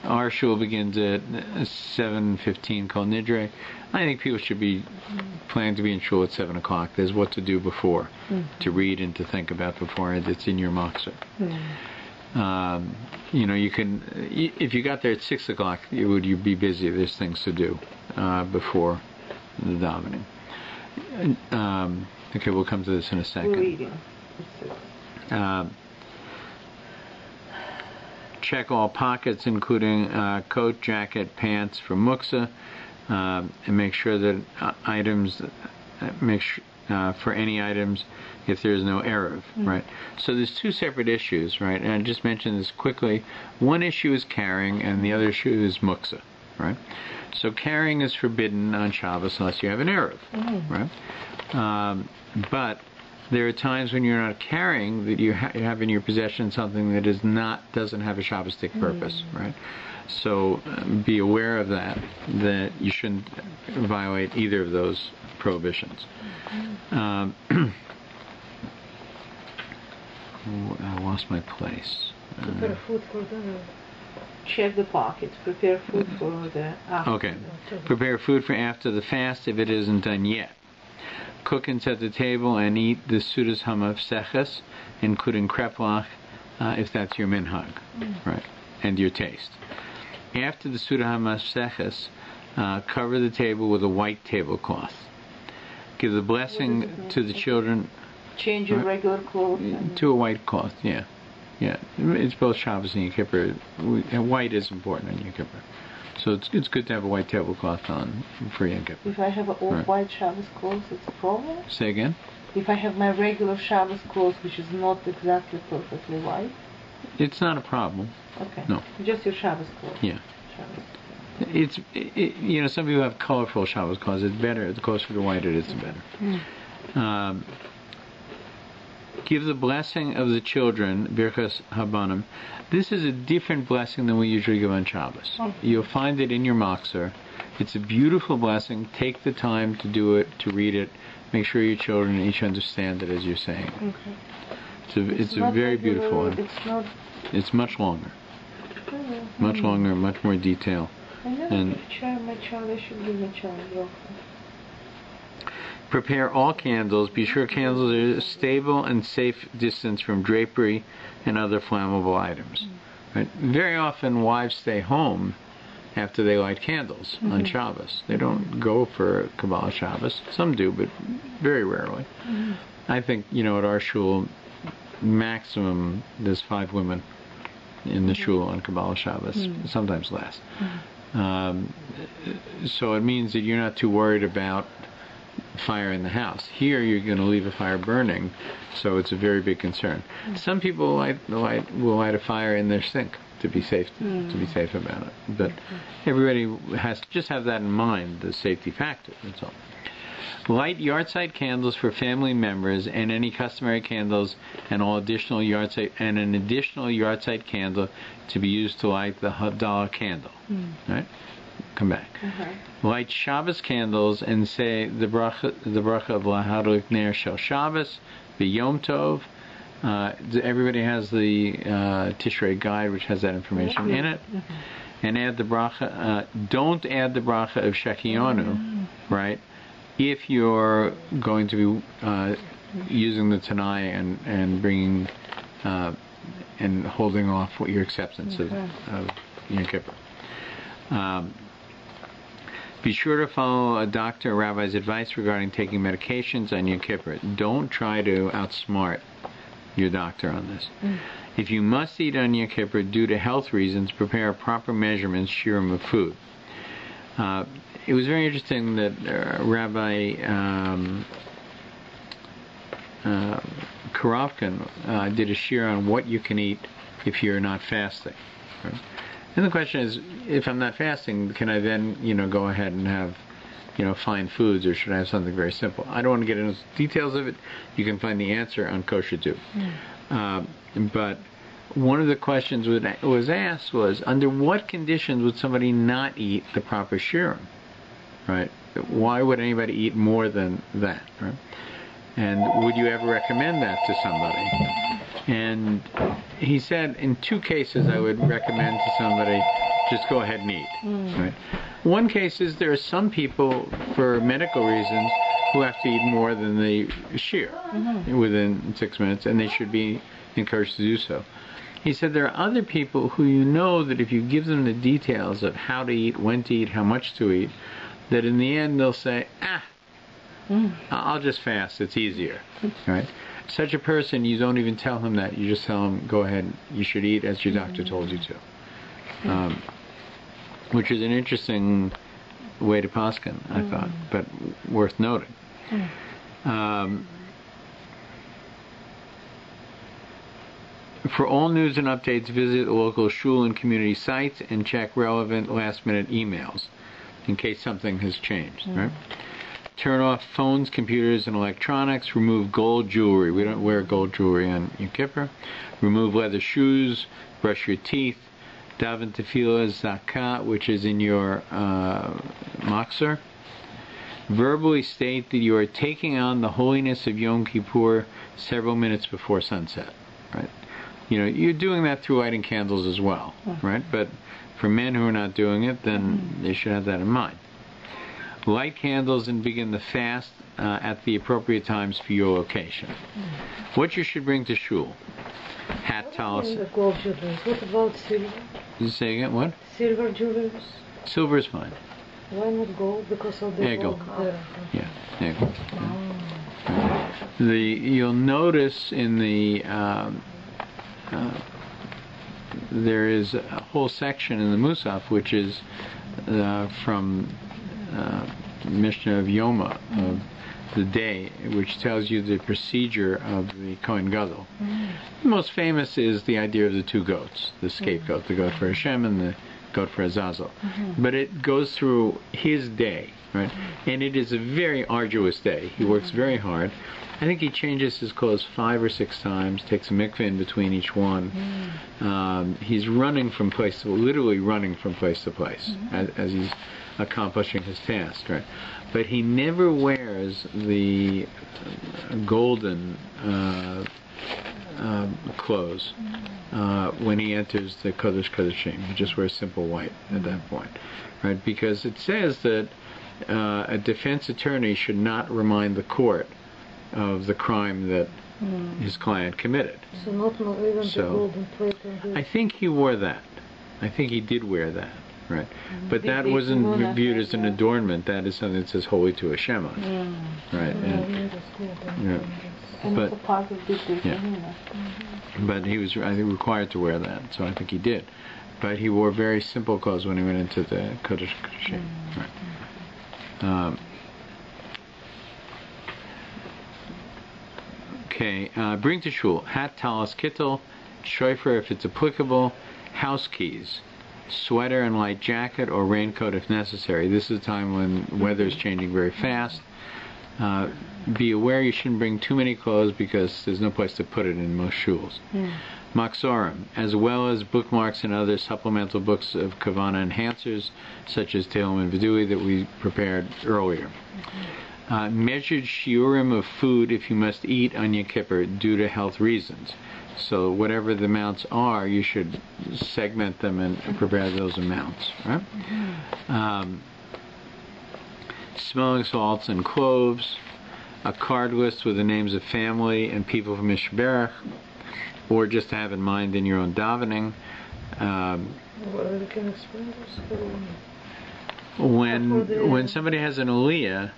Our shul begins at 7:15 Kol Nidre. I think people should be planning to be in shul at 7 o'clock. There's what to do before, to read and to think about before it's in your machzor. You can, if you got there at 6 o'clock, you'd be busy. There's things to do before the davening. Okay, we'll come to this in a second. Check all pockets, including coat, jacket, pants for muksa, and make sure that for any items if there's no erev, right? So there's two separate issues, right? And I just mentioned this quickly. One issue is carrying, and the other issue is muksa, right? So carrying is forbidden on Shabbos unless you have an erev, right? But there are times when you're not carrying that you have in your possession something that doesn't have a Shabbostic purpose, right? So be aware of that you shouldn't violate either of those prohibitions. I lost my place. Prepare food for dinner. Check the pockets. Prepare food for the after. Okay. Prepare food for after the fast if it isn't done yet. Cook and set the table and eat the Sudas Hamavseches, including kreplach, if that's your minhag, right, and your taste. After the Sudas Hamavseches, cover the table with a white tablecloth. Give the blessing to the children. Change your regular clothes. To a white cloth, yeah. It's both Shabbos and Yom Kippur. White is important in Yom Kippur. So it's good to have a white tablecloth on for Yom Kippur. If I have an white Shabbos clothes, it's a problem? Say again? If I have my regular Shabbos clothes, which is not exactly perfectly white? It's not a problem. Okay. No. Just your Shabbos clothes. Yeah. Shabbos. Some people have colorful Shabbos clothes. It's better. The closer to white it is, the better. Give the blessing of the children, Birchas Habanim. This is a different blessing than we usually give on Shabbos. You'll find it in your machzor. It's a beautiful blessing. Take the time to do it, to read it. Make sure your children each understand it as you're saying. It's a very beautiful one. It's much longer. Much longer, much more detail. I should give my child. Prepare all candles. Be sure candles are a stable and safe distance from drapery and other flammable items. Right? Very often wives stay home after they light candles on Shabbos. They don't go for Kabbalah Shabbos. Some do, but very rarely. I think, at our shul, maximum there's 5 women in the shul on Kabbalah Shabbos, sometimes less. So it means that you're not too worried about fire in the house. Here you're going to leave a fire burning, so it's a very big concern. Some people will light a fire in their sink to be safe about it. But everybody has to just have that in mind, the safety factor. That's all. Light yahrzeit candles for family members and any customary candles and an additional yahrzeit candle to be used to light the Havdalah candle. Right? Come back. Light Shabbos candles and say the bracha of Lahadlik Ner Shel Shabbos, the Yom Tov. Everybody has the Tishrei guide, which has that information in it. And add the bracha. Don't add the bracha of Shekianu, right? If you're going to be using the Tanai and bringing and holding off your acceptance of Yom Kippur. Be sure to follow a doctor or rabbi's advice regarding taking medications on Yom Kippur. Don't try to outsmart your doctor on this. If you must eat on Yom Kippur due to health reasons, prepare proper measurements, shiurim of food. It was very interesting that Rabbi Korovkin did a shiur on what you can eat if you're not fasting. Right? And the question is, if I'm not fasting, can I then, go ahead and have, fine foods, or should I have something very simple? I don't want to get into the details of it. You can find the answer on KosherTube. But one of the questions was asked was, under what conditions would somebody not eat the proper shiurim? Right? Why would anybody eat more than that? Right? And would you ever recommend that to somebody? And he said, in 2 cases, I would recommend to somebody, just go ahead and eat. Right? One case is there are some people, for medical reasons, who have to eat more than the shiur within 6 minutes, and they should be encouraged to do so. He said there are other people who that if you give them the details of how to eat, when to eat, how much to eat, that in the end they'll say, I'll just fast, it's easier. Right? Such a person, you don't even tell him that. You just tell him, go ahead, you should eat as your doctor told you to. Which is an interesting way to paskin, I thought, but worth noting. For all news and updates, visit the local shul and community sites and check relevant last-minute emails in case something has changed. Right? Turn off phones, computers, and electronics. Remove gold jewelry. We don't wear gold jewelry on Yom Kippur. Remove leather shoes. Brush your teeth. Daven tefillah zakah, which is in your machzor. Verbally state that you are taking on the holiness of Yom Kippur several minutes before sunset. Right? You're doing that through lighting candles as well. Right? But for men who are not doing it, then they should have that in mind. Light candles and begin the fast at the appropriate times for your location. What you should bring to shul: hat, talis. What about silver? Did you say again? What? Silver jewelry. Silver is fine. Why not gold? Because of the Egel. gold. Yeah, egel. You'll notice in the there is a whole section in the Musaf which is from Mishnah of Yoma, of the day, which tells you the procedure of the Kohen Gadol. The most famous is the idea of the 2 goats, the scapegoat, the goat for Hashem and the goat for Azazel. But it goes through his day, right? And it is a very arduous day. He works very hard. I think he changes his clothes 5 or 6 times, takes a mikveh in between each one. He's literally running from place to place as he's accomplishing his task, right? But he never wears the golden clothes when he enters the Kodesh Kodeshim. He just wears simple white at that point, right? Because it says that a defense attorney should not remind the court of the crime that his client committed. So not even the golden plate. I think he wore that. I think he did wear that. Right, but that wasn't viewed as an adornment. That is something that says "Holy to Hashem" on it. Right, but it's a part of this but he was, I think, required to wear that, so I think he did. But he wore very simple clothes when he went into the Kodesh Kodeshim. Right. Okay, bring to shul hat, talis, kittel, shofar if it's applicable, house keys, sweater and light jacket or raincoat if necessary. This is a time when weather is changing very fast. Be aware you shouldn't bring too many clothes because there's no place to put it in most shuls. Maksorim, as well as bookmarks and other supplemental books of Kavanah enhancers, such as Tehillim and Vidui that we prepared earlier. Measured shiurim of food if you must eat on Yom Kippur due to health reasons. So whatever the amounts are, you should segment them and prepare those amounts. Right? Smelling salts and cloves. A card list with the names of family and people from Mishberach, or just to have in mind in your own davening. When somebody has an aliyah,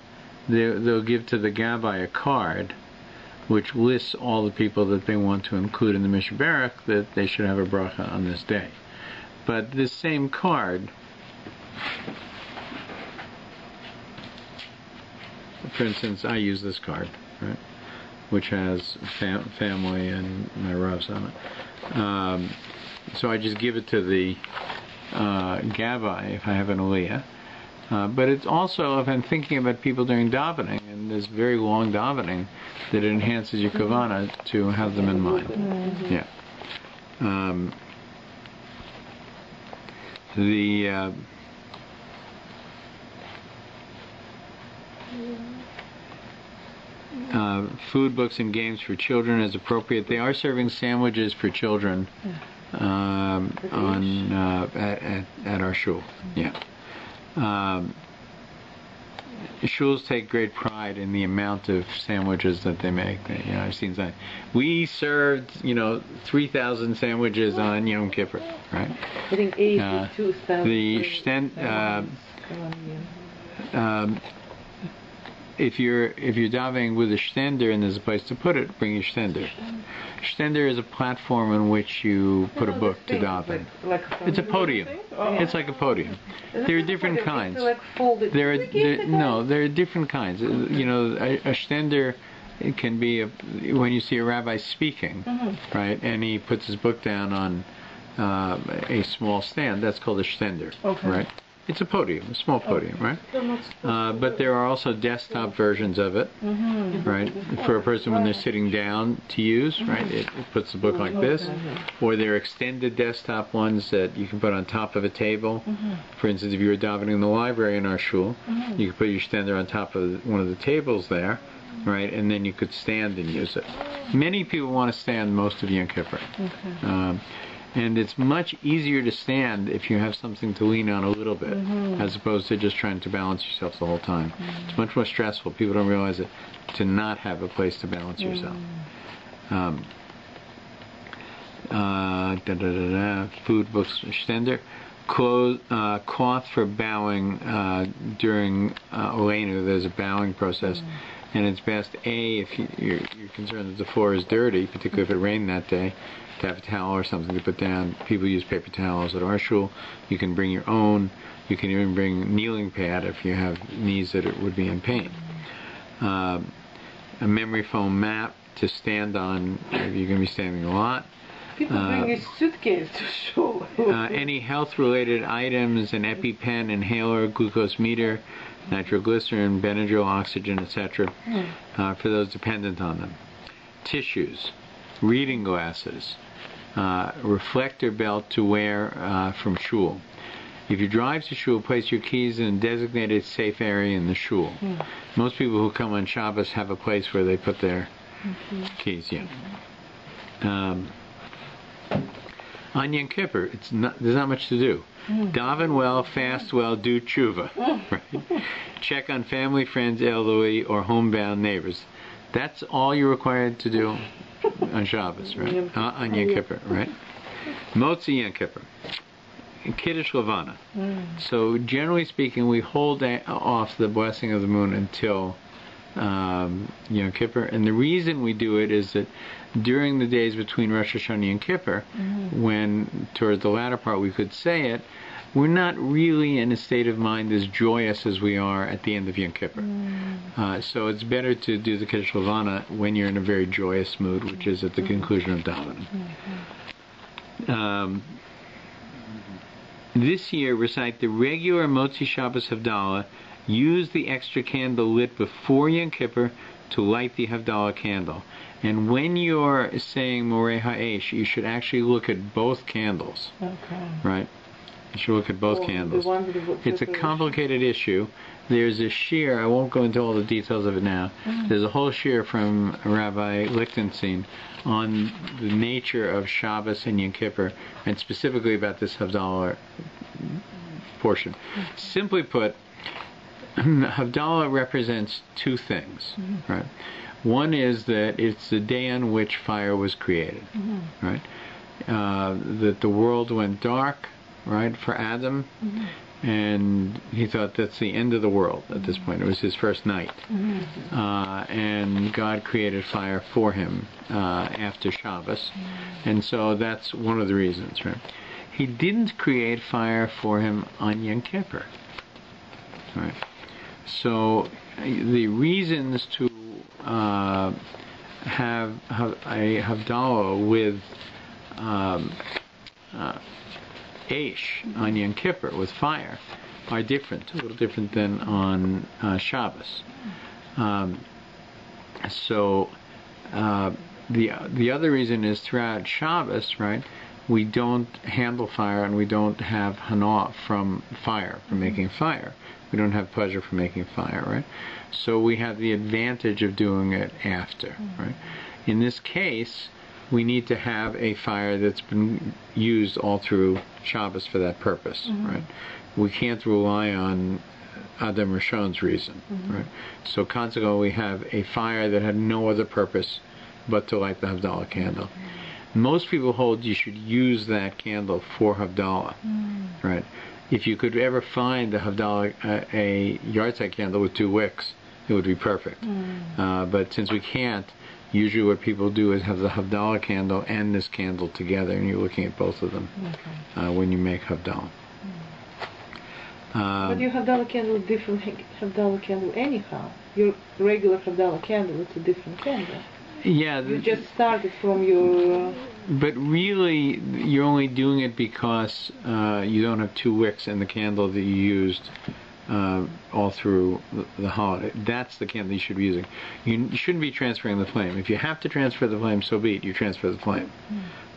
they'll give to the Rabbi a card which lists all the people that they want to include in the Mishberach that they should have a bracha on this day. But this same card, for instance, I use this card, right, which has family and my Ravs on it. So I just give it to the Rabbi if I have an aliyah. But it's also, if I'm thinking about people during davening, and there's very long davening, that it enhances your kavanah to have them in mind. Yeah. Food, books, and games for children as appropriate. They are serving sandwiches for children at our shul. Yeah. Shuls take great pride in the amount of sandwiches that they make. I've seen that. We served, 3,000 sandwiches on Yom Kippur, right? I think 82,000. If you're davening with a shtender and there's a place to put it, bring your shtender. Shtender is a platform on which you put a book to daven. It's a podium. It's like a podium. There are different kinds. There are different kinds. A shtender, it can be when you see a rabbi speaking, right, and he puts his book down on a small stand. That's called a shtender, right? It's a podium, a small podium, right? But there are also desktop versions of it, right? For a person when they're sitting down to use, right? It puts the book like this. Or there are extended desktop ones that you can put on top of a table. For instance, if you were davening in the library in our shul, you could put your stender on top of one of the tables there, right? And then you could stand and use it. Many people want to stand most of Yom Kippur. And it's much easier to stand if you have something to lean on a little bit, as opposed to just trying to balance yourself the whole time. It's much more stressful. People don't realize it, to not have a place to balance yourself. Food, books, shtender. Cloth for bowing during Olenu. There's a bowing process. And it's best, if you're concerned that the floor is dirty, particularly if it rained that day, to have a towel or something to put down. People use paper towels at our shul. You can bring your own. You can even bring a kneeling pad if you have knees that would be in pain. A memory foam mat to stand on if you're going to be standing a lot. People bring a suitcase to shul. Any health-related items, an EpiPen, inhaler, glucose meter, nitroglycerin, Benadryl, oxygen, etc., for those dependent on them. Tissues, reading glasses, reflector belt to wear from shul. If you drive to shul, place your keys in a designated safe area in the shul. Most people who come on Shabbos have a place where they put their keys. On Yom Kippur, there's not much to do. Daven well, fast well, do tshuva. Right? Check on family, friends, elderly, or homebound neighbors. That's all you're required to do on Shabbos, right? On Yom Kippur, right? Motzi Yom Kippur. Kiddush Levana. So generally speaking, we hold off the blessing of the moon until Yom Kippur, and the reason we do it is that during the days between Rosh Hashanah and Yom Kippur, when towards the latter part we could say it, we're not really in a state of mind as joyous as we are at the end of Yom Kippur. So it's better to do the Kiddush Levana when you're in a very joyous mood, which is at the conclusion of davening. This year, recite the regular Motzi Shabbos Havdalah. Use the extra candle lit before Yom Kippur to light the Havdalah candle. And when you're saying Moreh Ha'esh, you should actually look at both candles. Okay. Right? You should look at both candles. It's a complicated issue. There's a shir, I won't go into all the details of it now. There's a whole shir from Rabbi Lichtenstein on the nature of Shabbos and Yom Kippur, and specifically about this Havdalah portion. Simply put, Havdalah represents two things, right? One is that it's the day on which fire was created, right? That the world went dark, right, for Adam, and he thought that's the end of the world at this point. It was his first night. And God created fire for him after Shabbos, and so that's one of the reasons, right? He didn't create fire for him on Yom Kippur, right? So the reasons to have a Havdalah with Eish on Yom Kippur, with fire, are different, a little different than on Shabbos. The other reason is throughout Shabbos, right, we don't handle fire and we don't have hana from fire, from making fire. We don't have pleasure from making fire, right? So we have the advantage of doing it after, right? In this case, we need to have a fire that's been used all through Shabbos for that purpose, right? We can't rely on Adam Rishon's reason, right? So consequently, we have a fire that had no other purpose but to light the Havdalah candle. Most people hold you should use that candle for Havdalah, right? If you could ever find a Havdalah, a yahrzeit candle with 2 wicks, it would be perfect. But since we can't, usually what people do is have the Havdalah candle and this candle together, and you're looking at both of them when you make Havdalah. But your Havdalah candle is different Havdalah candle anyhow. Your regular Havdalah candle, it's a different candle. Yeah. You just started from your... But really, you're only doing it because you don't have 2 wicks in the candle that you used all through the holiday. That's the candle you should be using. You shouldn't be transferring the flame. If you have to transfer the flame, so be it. You transfer the flame,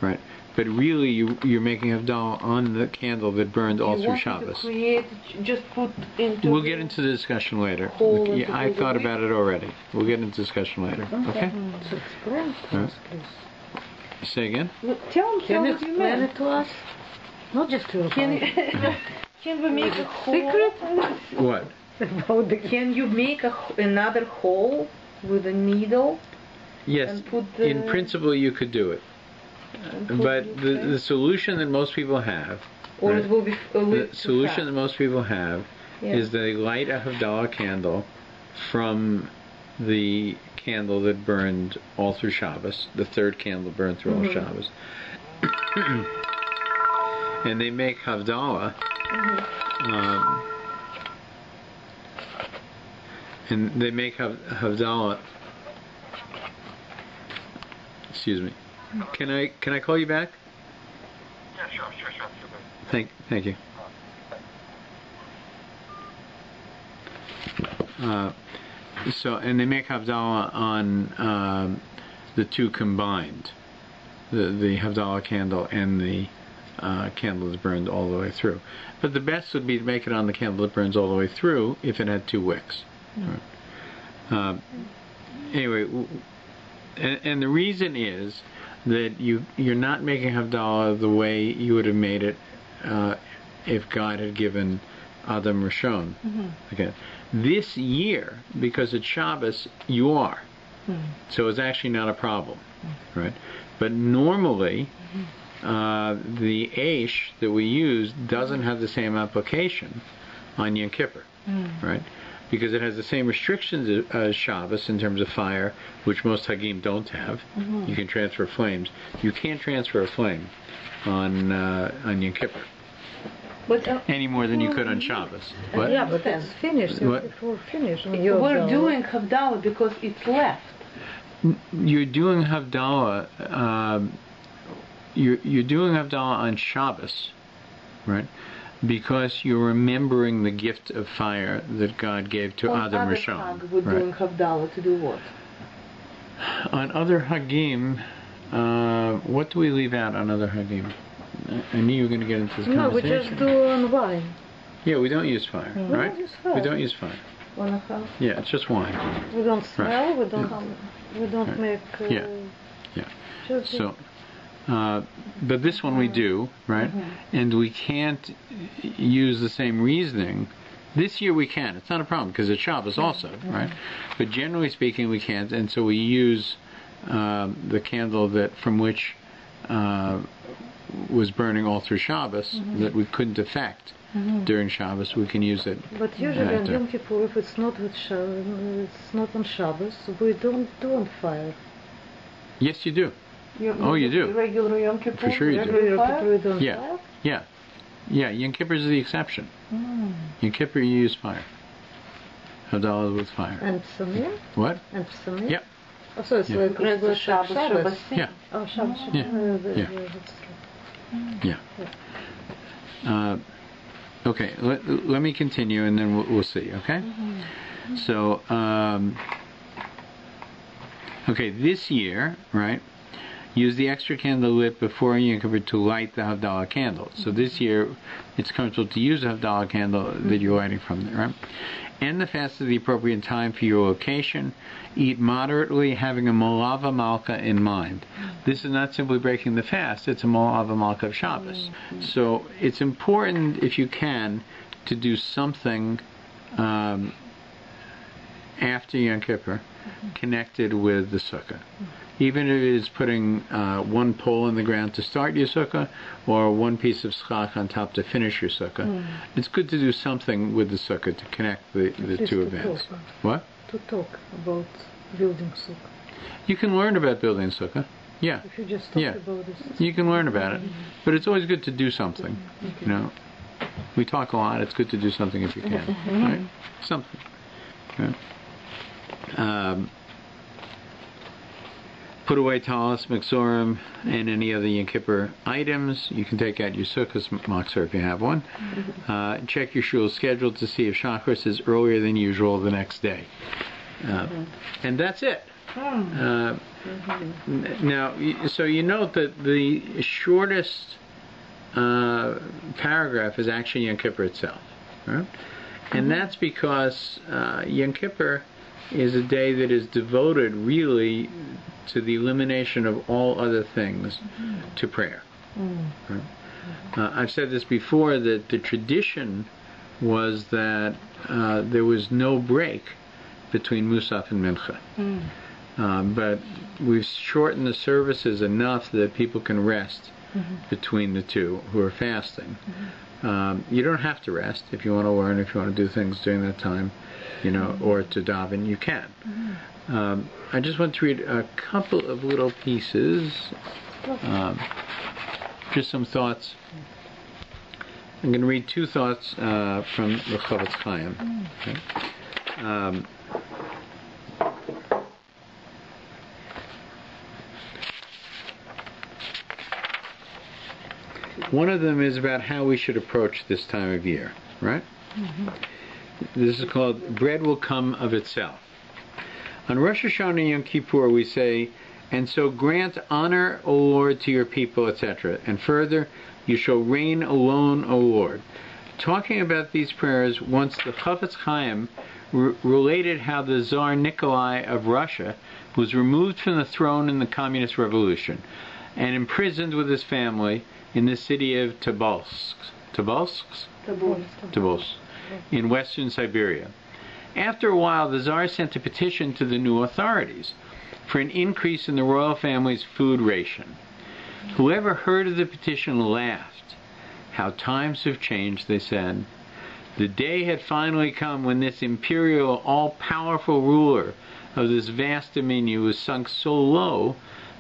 right? But really, you're making Havdalah on the candle that burned all through Shabbos. To create, just put into... We'll get into the discussion later. Yeah, I thought about it already. We'll get into discussion later. Okay? So explain to us, please. Say again? Tell Can you what you explain meant. it to us? Not just to Can we make a hole? Secret? What? About the Can you make another hole with a needle? Yes, And put the... in principle you could do it. But the solution that most people have, Or right, it will be a little the solution that most people have is they light a Havdalah candle from the candle that burned all through Shabbos, the 3rd candle burned through all Shabbos, and they make Havdalah, and they make Havdalah. Excuse me. Can I call you back? Yeah, sure. Thank you. So, and they make Havdalah on the 2 combined, the Havdalah candle and the candle that's burned all the way through. But the best would be to make it on the candle that burns all the way through if it had 2 wicks. Right. Anyway, and the reason is that you're not making Havdalah the way you would have made it if God had given Adam Rishon. Okay. This year, because it's Shabbos, you are. So it's actually not a problem, right? But normally, the Eish that we use doesn't have the same application on Yom Kippur, right? Because it has the same restrictions as Shabbos in terms of fire, which most Hagim don't have. You can transfer flames. You can't transfer a flame on Yom Kippur. But any more than you could on Shabbos. What? Yeah, but it's finished. What? If we're finished, we're doing Havdalah because it's left. You're doing Havdalah. You're doing Havdalah on Shabbos, right? Because you're remembering the gift of fire that God gave to Adam Rishon. We're doing Havdalah to do what? On other Hagim, what do we leave out on other Hagim? I knew you were going to get into this No, we conversation. just do on wine. Yeah, we don't use fire, We right? don't use fire. We don't use fire. Yeah, it's just wine. We don't smell. We don't. We don't Right. make. Yeah. Yeah. Just So, but this one we do, right? And we can't use the same reasoning. This year we can. It's not a problem because it's Shabbos also, right? But generally speaking, we can't, and so we use the candle that from which was burning all through Shabbos that we couldn't affect during Shabbos. We can use it. But usually on Yom Kippur, if it's not with it's not on Shabbos, we don't do on fire. Yes, you do. Oh, you do. Regular Yom Kippur? For sure you do. Regular Kippur, we don't Yeah. fire. Yeah. Yeah, Yom Kippur is the exception. Yom Kippur you use fire. Havdalah with fire. And Samir? What? And Samir? Yep. Oh, so it's Yeah. like regular Shabbos. Yeah. Oh, Shabbos. Yeah. Yeah. That's true. Yeah. Okay, let me continue and then we'll see, okay? So, okay, this year, right, use the extra candle lit before Yom Kippur to light the Havdalah candle. So this year, it's comfortable to use the Havdalah candle that you're lighting from there, right? End the fast at the appropriate time for your location. Eat moderately, having a Molava Malka in mind. This is not simply breaking the fast, it's a Molava Malka of Shabbos. So it's important, if you can, to do something after Yom Kippur connected with the sukkah. Even if it is putting one pole in the ground to start your sukkah or one piece of schach on top to finish your sukkah, it's good to do something with the sukkah to connect the two events. What? To talk about building sukkah. You can learn about building sukkah. Yeah. If you just talk Yeah. about this. You can learn about it. But it's always good to do something. You know, we talk a lot. It's good to do something if you can. Right? Something. Okay. Put away talis, mixorim, and any other Yom Kippur items. You can take out your sukkah's machzor if you have one. Check your shul schedule to see if Shacharis is earlier than usual the next day. And that's it. Now, so you note that the shortest paragraph is actually Yom Kippur itself. Right? And that's because Yom Kippur is a day that is devoted really to the elimination of all other things to prayer. Right? I've said this before, that the tradition was that there was no break between Musaf and Mincha. But we've shortened the services enough that people can rest between the two who are fasting. You don't have to rest if you want to learn, if you want to do things during that time, you know, or to daven, you can. I just want to read a couple of little pieces, just some thoughts. I'm going to read two thoughts from the Chavetz Chaim. Okay? One of them is about how we should approach this time of year, right? This is called Bread Will Come of Itself. On Rosh Hashanah and Yom Kippur we say, and so grant honor, O Lord, to your people, etc. And further, you shall reign alone, O Lord. Talking about these prayers, once the Chavetz Chaim related how the Tsar Nikolai of Russia was removed from the throne in the Communist Revolution and imprisoned with his family in the city of Tobolsk in western Siberia. After a while, the Tsar sent a petition to the new authorities for an increase in the royal family's food ration. Whoever heard of the petition laughed. How times have changed, they said. The day had finally come when this imperial, all-powerful ruler of this vast dominion was sunk so low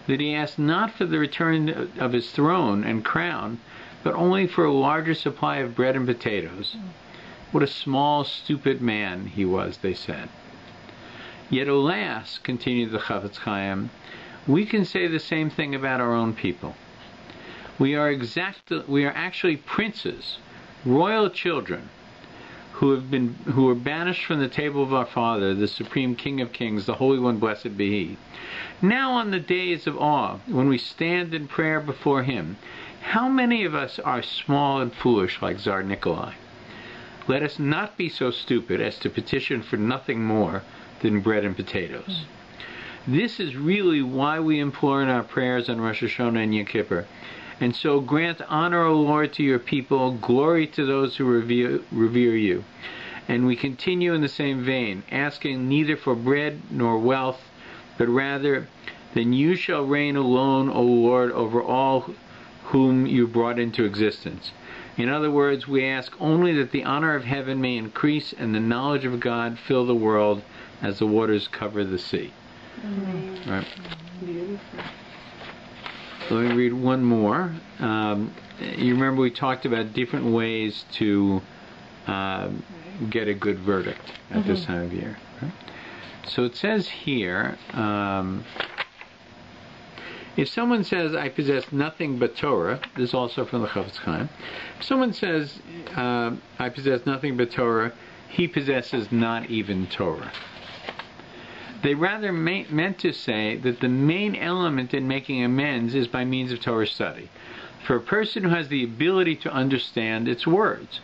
that he asked not for the return of his throne and crown, but only for a larger supply of bread and potatoes. What a small, stupid man he was, they said. Yet alas, continued the Chafetz Chaim, we can say the same thing about our own people. We are actually princes, royal children, who were banished from the table of our Father, the Supreme King of Kings, the Holy One, blessed be He. Now on the days of awe, when we stand in prayer before Him, how many of us are small and foolish like Tsar Nikolai? Let us not be so stupid as to petition for nothing more than bread and potatoes. This is really why we implore in our prayers on Rosh Hashanah and Yom Kippur. And so grant honor, O Lord, to your people, glory to those who revere you. And we continue in the same vein, asking neither for bread nor wealth, but rather, then you shall reign alone, O Lord, over all whom you brought into existence. In other words, we ask only that the honor of heaven may increase and the knowledge of God fill the world as the waters cover the sea. Right. Beautiful. Let me read one more. You remember we talked about different ways to get a good verdict at this time of year. Right? So it says here, if someone says, I possess nothing but Torah, this is also from the Chafetz Chaim. If someone says, I possess nothing but Torah, he possesses not even Torah. They rather meant to say that the main element in making amends is by means of Torah study, for a person who has the ability to understand its words.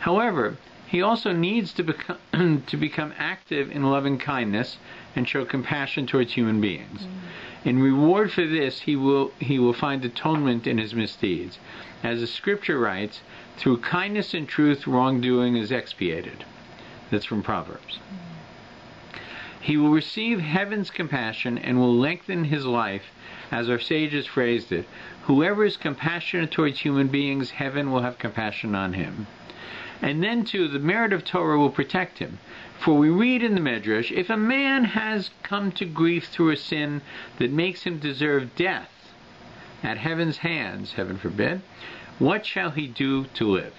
However, he also needs to become active in loving kindness and show compassion towards human beings. In reward for this, he will find atonement in his misdeeds. As the scripture writes, through kindness and truth wrongdoing is expiated. That's from Proverbs. He will receive heaven's compassion and will lengthen his life, as our sages phrased it. Whoever is compassionate towards human beings, heaven will have compassion on him. And then, too, the merit of Torah will protect him. For we read in the Midrash, if a man has come to grief through a sin that makes him deserve death at heaven's hands, heaven forbid, what shall he do to live?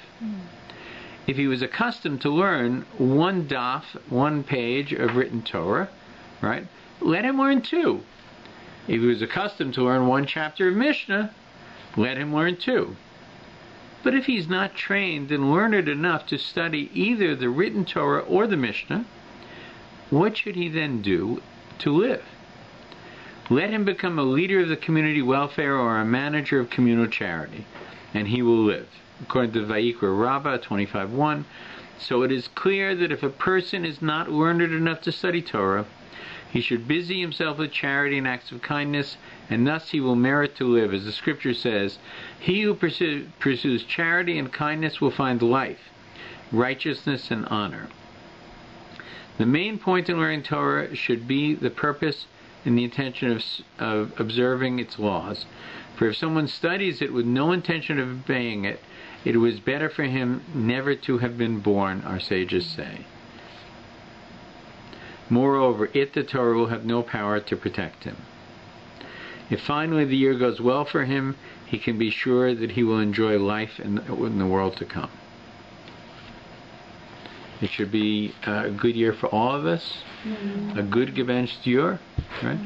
If he was accustomed to learn one daf, one page of written Torah, right, let him learn two. If he was accustomed to learn one chapter of Mishnah, let him learn two. But if he's not trained and learned enough to study either the written Torah or the Mishnah, what should he then do to live? Let him become a leader of the community welfare or a manager of communal charity, and he will live. According to Vayikra Rabbah 25:1, so it is clear that if a person is not learned enough to study Torah, he should busy himself with charity and acts of kindness, and thus he will merit to live. As the scripture says, he who pursues charity and kindness will find life, righteousness, and honor. The main point in learning Torah should be the purpose and the intention of observing its laws. For if someone studies it with no intention of obeying it, it was better for him never to have been born, our sages say. Moreover, the Torah will have no power to protect him. If finally the year goes well for him, he can be sure that he will enjoy life in the world to come. It should be a good year for all of us, a good gebencht year, right?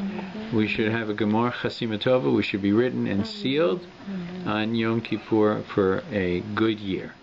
We should have a GMAR Chasima Tova. We should be written and sealed on Yom Kippur for a good year.